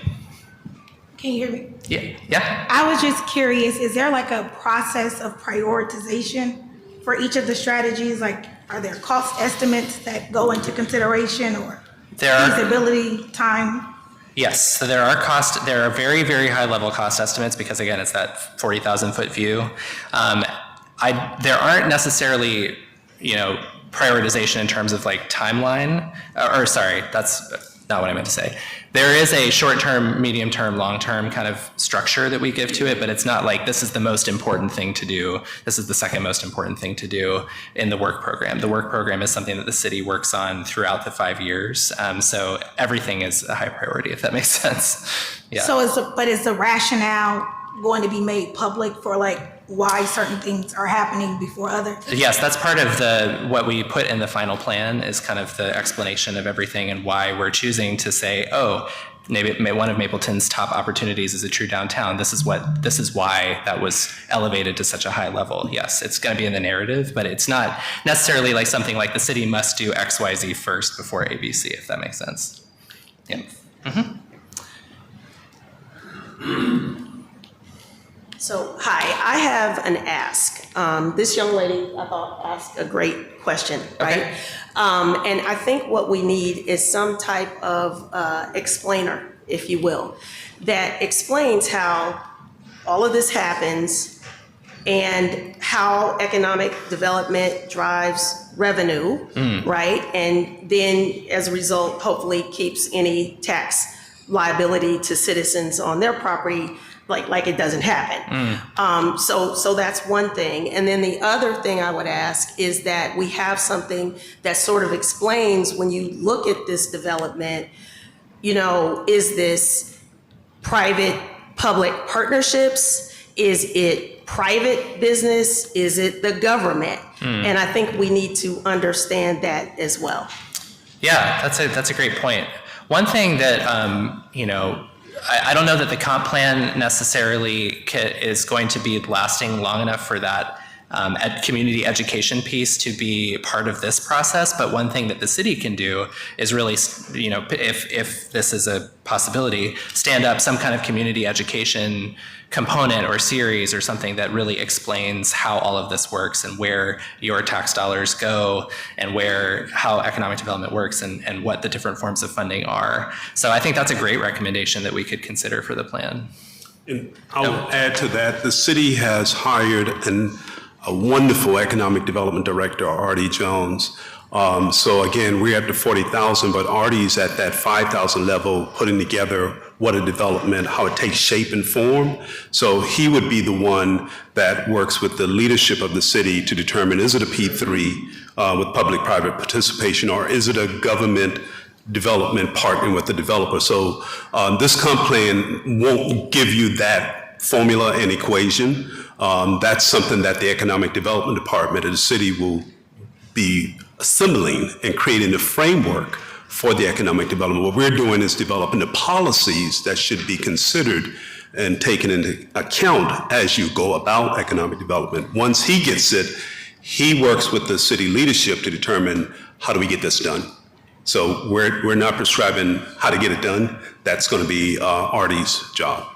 Can you hear me? Yeah. Yeah. I was just curious, is there like a process of prioritization for each of the strategies? Like, are there cost estimates that go into consideration or feasibility time? Yes, so there are very, very high level cost estimates because again, it's that 40,000 foot view. There aren't necessarily, you know, prioritization in terms of like timeline, that's not what I meant to say. There is a short-term, medium-term, long-term kind of structure that we give to it, but it's not like this is the most important thing to do. This is the second most important thing to do in the work program. The work program is something that the city works on throughout the 5 years. So everything is a high priority, if that makes sense. Yeah. So is the rationale going to be made public for like why certain things are happening before others? Yes, that's part of what we put in the final plan is kind of the explanation of everything and why we're choosing to say, oh, maybe one of Mapleton's top opportunities is a true downtown. This is why that was elevated to such a high level. Yes, it's going to be in the narrative, but it's not necessarily like something like the city must do X, Y, Z first before ABC, if that makes sense. Yeah. Mm-hmm. So, hi, I have an ask. This young lady, I thought, asked a great question, right? Okay. And I think what we need is some type of explainer, if you will, that explains how all of this happens and how economic development drives revenue, right? And then as a result, hopefully keeps any tax liability to citizens on their property like it doesn't happen. So that's one thing. And then the other thing I would ask is that we have something that sort of explains when you look at this development, you know, is this private-public partnerships? Is it private business? Is it the government? And I think we need to understand that as well. Yeah, that's a great point. One thing that, you know, I don't know that the comp plan necessarily is going to be lasting long enough for that community education piece to be part of this process. But one thing that the city can do is really, you know, if this is a possibility, stand up some kind of community education component or series or something that really explains how all of this works and where your tax dollars go and how economic development works and what the different forms of funding are. So I think that's a great recommendation that we could consider for the plan. And I'll add to that, the city has hired a wonderful economic development director, Artie Jones. So again, we're at the 40,000, but Artie's at that 5,000 level, putting together what a development, how it takes shape and form. So he would be the one that works with the leadership of the city to determine, is it a P3 with public-private participation, or is it a government development partnering with the developer? So this comp plan won't give you that formula and equation. That's something that the Economic Development Department of the city will be assembling and creating the framework for the economic development. What we're doing is developing the policies that should be considered and taken into account as you go about economic development. Once he gets it, he works with the city leadership to determine how do we get this done. So we're not prescribing how to get it done. That's going to be Artie's job.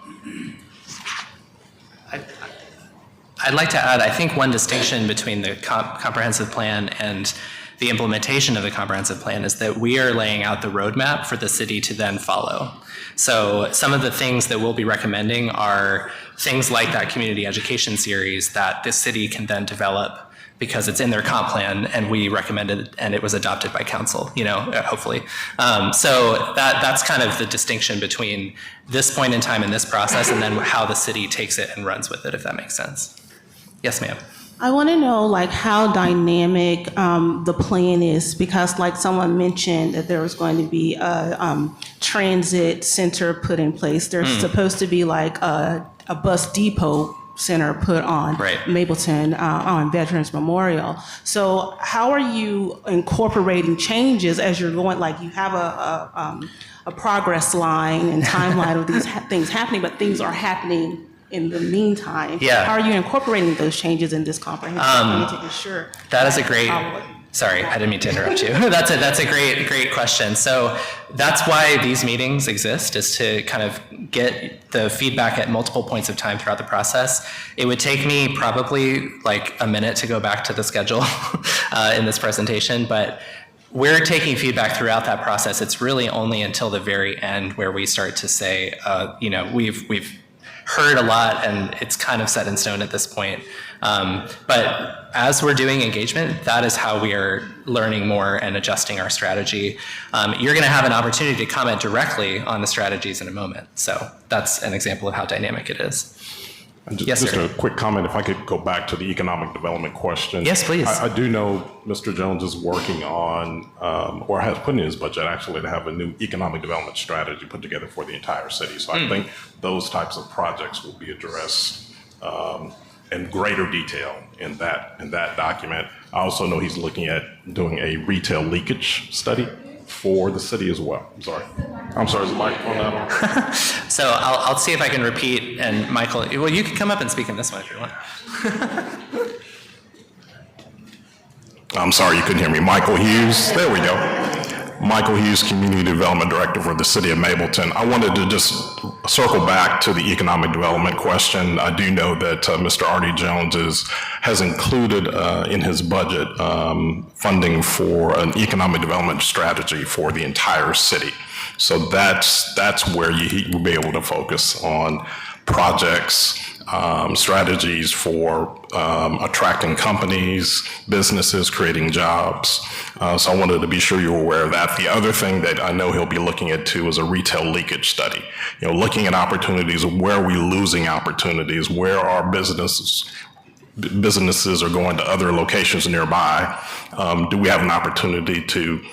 I'd like to add, I think one distinction between the comprehensive plan and the implementation of the comprehensive plan is that we are laying out the roadmap for the city to then follow. So some of the things that we'll be recommending are things like that community education series that the city can then develop because it's in their comp plan and we recommended and it was adopted by council, hopefully. So that's kind of the distinction between this point in time in this process and then how the city takes it and runs with it, if that makes sense. Yes, ma'am. I want to know how dynamic the plan is, because someone mentioned that there was going to be a transit center put in place. There's supposed to be a bus depot center put on Mableton on Veterans Memorial. So how are you incorporating changes as you're going? You have a progress line and timeline of these things happening, but things are happening in the meantime. Yeah. How are you incorporating those changes in this comprehensive plan to ensure? That is a great. Sorry, I didn't mean to interrupt you. That's a great question. So that's why these meetings exist, is to kind of get the feedback at multiple points of time throughout the process. It would take me probably a minute to go back to the schedule in this presentation, but we're taking feedback throughout that process. It's really only until the very end where we start to say, we've heard a lot and it's kind of set in stone at this point. But as we're doing engagement, that is how we are learning more and adjusting our strategy. You're going to have an opportunity to comment directly on the strategies in a moment. So that's an example of how dynamic it is. Just a quick comment, if I could go back to the economic development question. Yes, please. I do know Mr. Jones is working on, or has put in his budget actually, to have a new economic development strategy put together for the entire city. So I think those types of projects will be addressed in greater detail in that document. I also know he's looking at doing a retail leakage study for the city as well. I'm sorry, is the microphone not on? So I'll see if I can repeat, and Michael, well, you can come up and speak in this one if you want. I'm sorry, you couldn't hear me. Michael Hughes, there we go. Michael Hughes, Community Development Director for the City of Mableton. I wanted to just circle back to the economic development question. I do know that Mr. Artie Jones has included in his budget funding for an economic development strategy for the entire city. So that's where he will be able to focus on projects, strategies for attracting companies, businesses, creating jobs. So I wanted to be sure you're aware of that. The other thing that I know he'll be looking at too is a retail leakage study. Looking at opportunities, where are we losing opportunities? Where are businesses are going to other locations nearby? Do we have an opportunity to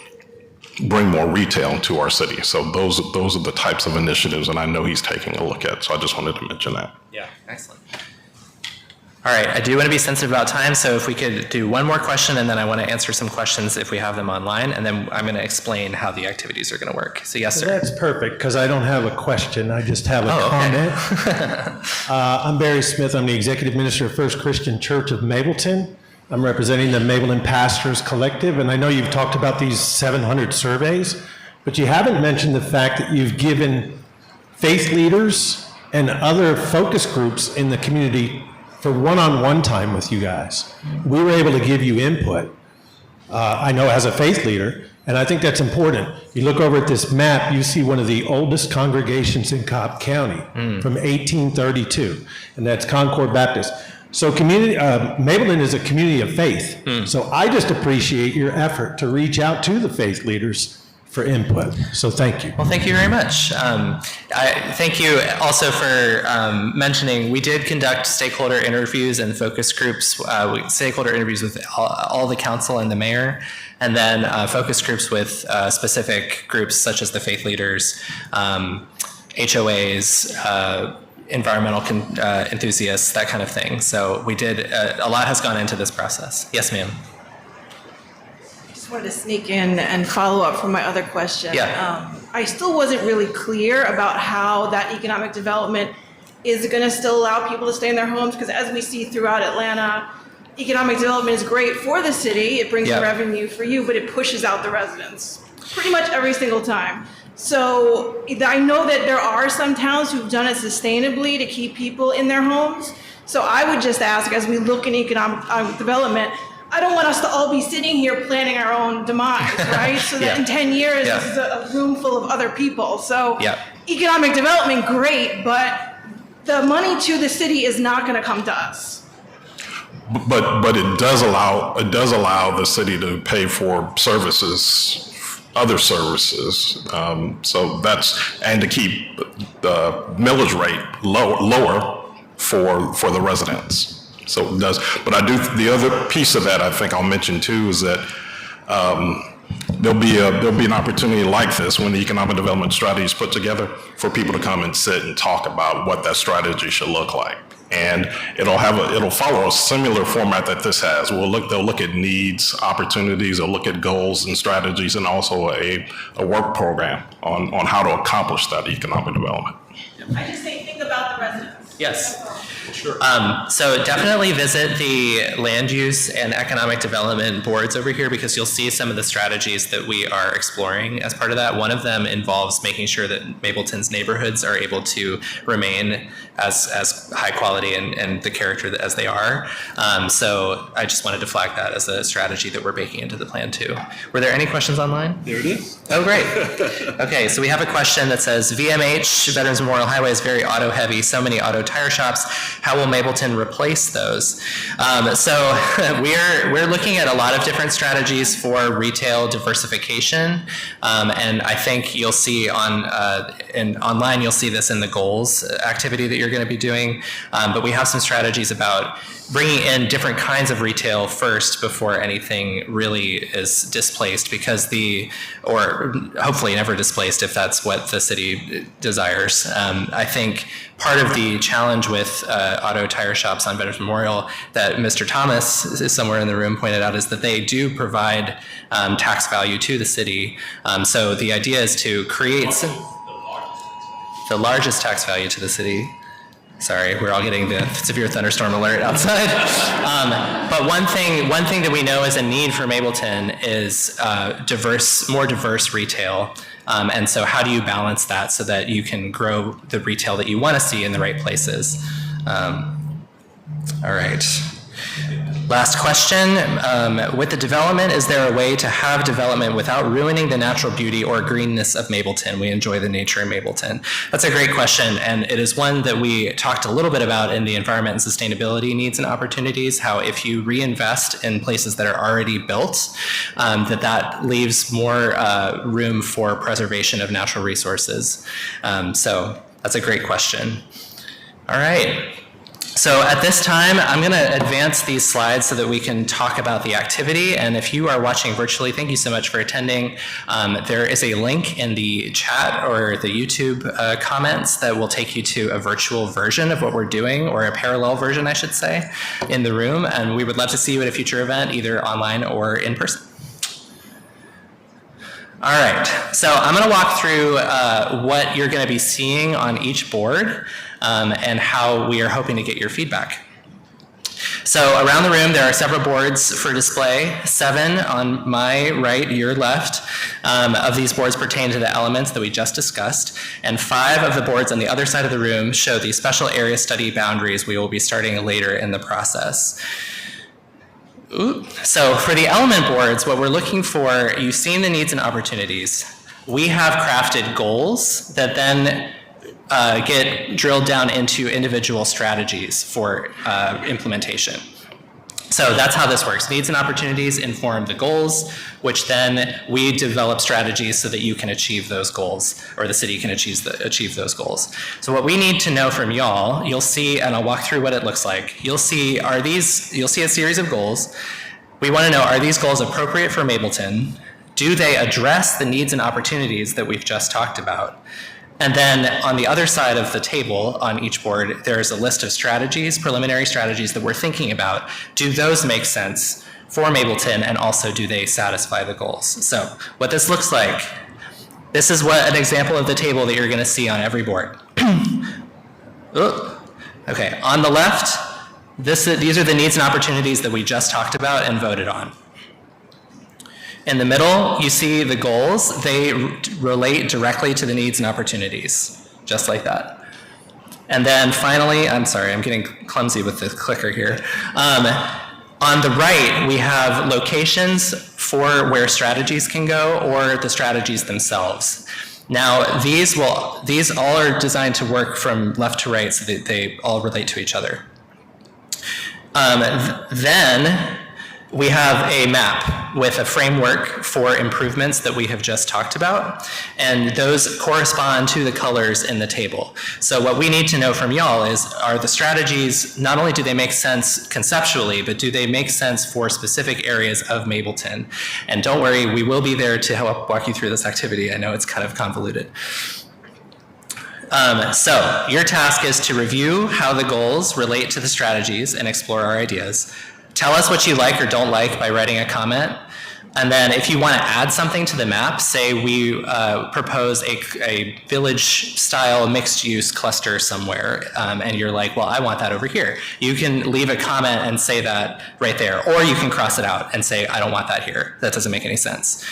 bring more retail to our city? So those are the types of initiatives, and I know he's taking a look at. So I just wanted to mention that. Yeah, excellent. All right, I do want to be sensitive about time, so if we could do one more question, and then I want to answer some questions if we have them online, and then I'm going to explain how the activities are going to work. So yes, sir. That's perfect, because I don't have a question. I just have a comment. I'm Barry Smith. I'm the Executive Minister of First Christian Church of Mableton. I'm representing the Mableton Pastors Collective, and I know you've talked about these 700 surveys, but you haven't mentioned the fact that you've given faith leaders and other focus groups in the community for one-on-one time with you guys. We were able to give you input, I know as a faith leader, and I think that's important. You look over at this map, you see one of the oldest congregations in Cobb County from 1832, and that's Concord Baptist. So Mableton is a community of faith. So I just appreciate your effort to reach out to the faith leaders for input. So thank you. Well, thank you very much. Thank you also for mentioning we did conduct stakeholder interviews and focus groups, stakeholder interviews with all the council and the mayor, and then focus groups with specific groups such as the faith leaders, HOAs, environmental enthusiasts, that kind of thing. So we did, a lot has gone into this process. Yes, ma'am. I wanted to sneak in and follow up from my other question. Yeah. I still wasn't really clear about how that economic development is going to still allow people to stay in their homes, because as we see throughout Atlanta, economic development is great for the city. It brings revenue for you, but it pushes out the residents pretty much every single time. So I know that there are some towns who've done it sustainably to keep people in their homes, So I would just ask, as we look in economic development, I don't want us to all be sitting here planning our own demise, right? So that in 10 years, this is a room full of other people. So economic development, great, but the money to the city is not going to come to us. But it does allow the city to pay for services, other services. So that's, and to keep the millage rate lower for the residents. So it does, but the other piece of that I think I'll mention too is that there'll be an opportunity like this when the economic development strategy is put together for people to come and sit and talk about what that strategy should look like. And it'll follow a similar format that this has. They'll look at needs, opportunities, they'll look at goals and strategies, and also a work program on how to accomplish that economic development. I just think about the residents. Yes. Sure. So definitely visit the land use and economic development boards over here, because you'll see some of the strategies that we are exploring as part of that. One of them involves making sure that Mableton's neighborhoods are able to remain as high quality and the character as they are. So I just wanted to flag that as a strategy that we're baking into the plan too. Were there any questions online? There it is. Oh, great. Okay, so we have a question that says, VMH, Veterans Memorial Highway, is very auto heavy, so many auto tire shops. How will Mableton replace those? So we're looking at a lot of different strategies for retail diversification. And I think you'll see online, you'll see this in the goals activity that you're going to be doing. But we have some strategies about bringing in different kinds of retail first before anything really is displaced, or hopefully never displaced if that's what the city desires. I think part of the challenge with auto tire shops on Veterans Memorial that Mr. Thomas is somewhere in the room pointed out is that they do provide tax value to the city. So the idea is to create the largest tax value to the city. Sorry, we're all getting the severe thunderstorm alert outside. But one thing that we know is a need for Mableton is more diverse retail. And so how do you balance that so that you can grow the retail that you want to see in the right places? All right. Last question. With the development, is there a way to have development without ruining the natural beauty or greenness of Mableton? We enjoy the nature in Mableton. That's a great question, and it is one that we talked a little bit about in the environment and sustainability needs and opportunities, how if you reinvest in places that are already built, that leaves more room for preservation of natural resources. So that's a great question. All right. So at this time, I'm going to advance these slides so that we can talk about the activity. And if you are watching virtually, thank you so much for attending. There is a link in the chat or the YouTube comments that will take you to a virtual version of what we're doing, or a parallel version, I should say, in the room. And we would love to see you at a future event, either online or in person. All right, so I'm going to walk through what you're going to be seeing on each board and how we are hoping to get your feedback. So around the room, there are several boards for display. 7 on my right, your left, of these boards pertain to the elements that we just discussed, and 5 of the boards on the other side of the room show the special area study boundaries we will be starting later in the process. So for the element boards, what we're looking for, you've seen the needs and opportunities. We have crafted goals that then get drilled down into individual strategies for implementation. So that's how this works. Needs and opportunities inform the goals, which then we develop strategies so that you can achieve those goals, or the city can achieve those goals. So what we need to know from y'all, you'll see, and I'll walk through what it looks like. You'll see a series of goals. We want to know, are these goals appropriate for Mableton? Do they address the needs and opportunities that we've just talked about? And then on the other side of the table on each board, there's a list of strategies, preliminary strategies that we're thinking about. Do those make sense for Mableton, and also do they satisfy the goals? So what this looks like, this is what an example of the table that you're going to see on every board. Okay, on the left, these are the needs and opportunities that we just talked about and voted on. In the middle, you see the goals. They relate directly to the needs and opportunities, just like that. And then finally, I'm sorry, I'm getting clumsy with the clicker here. On the right, we have locations for where strategies can go or the strategies themselves. Now, these all are designed to work from left to right so that they all relate to each other. Then we have a map with a framework for improvements that we have just talked about, and those correspond to the colors in the table. So what we need to know from y'all is, are the strategies, not only do they make sense conceptually, but do they make sense for specific areas of Mableton? And don't worry, we will be there to help walk you through this activity. I know it's kind of convoluted. So your task is to review how the goals relate to the strategies and explore our ideas. Tell us what you like or don't like by writing a comment. And then if you want to add something to the map, say we propose a village-style mixed-use cluster somewhere, and you're like, well, I want that over here. You can leave a comment and say that right there, or you can cross it out and say, I don't want that here. That doesn't make any sense.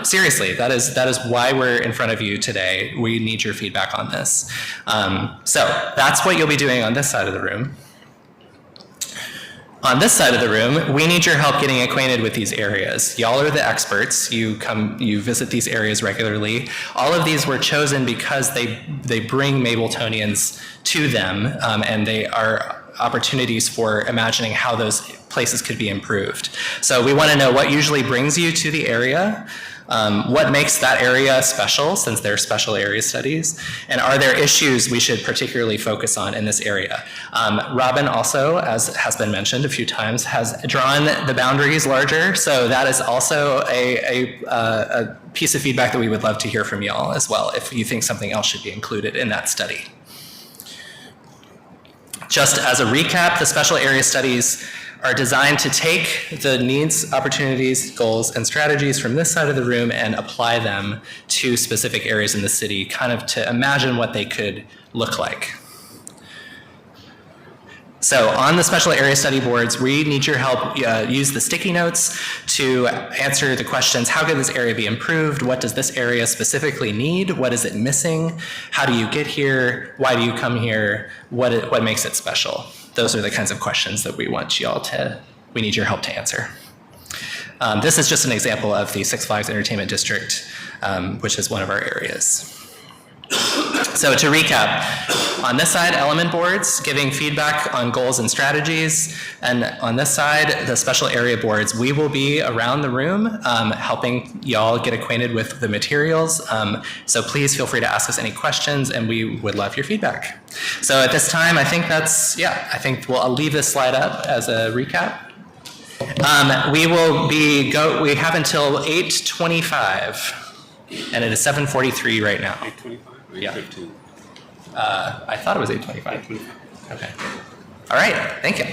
Seriously, that is why we're in front of you today. We need your feedback on this. So that's what you'll be doing on this side of the room. On this side of the room, we need your help getting acquainted with these areas. Y'all are the experts. You visit these areas regularly. All of these were chosen because they bring Mabletonians to them, and they are opportunities for imagining how those places could be improved. So we want to know what usually brings you to the area, what makes that area special, since they're special area studies, and are there issues we should particularly focus on in this area? Robin also, as has been mentioned a few times, has drawn the boundaries larger, so that is also a piece of feedback that we would love to hear from y'all as well, if you think something else should be included in that study. Just as a recap, the special area studies are designed to take the needs, opportunities, goals, and strategies from this side of the room and apply them to specific areas in the city, kind of to imagine what they could look like. So on the special area study boards, we need your help. Use the sticky notes to answer the questions, how could this area be improved? What does this area specifically need? What is it missing? How do you get here? Why do you come here? What makes it special? Those are the kinds of questions that we need your help to answer. This is just an example of the Six Flags Entertainment District, which is one of our areas. So to recap, on this side, element boards, giving feedback on goals and strategies. And on this side, the special area boards, we will be around the room helping y'all get acquainted with the materials. So please feel free to ask us any questions, and we would love your feedback. So at this time, I think I'll leave this slide up as a recap. We have until 8:25. And it is 7:43 right now. 8:25? Yeah. 8:15. I thought it was 8:25. Okay. All right. Thank you.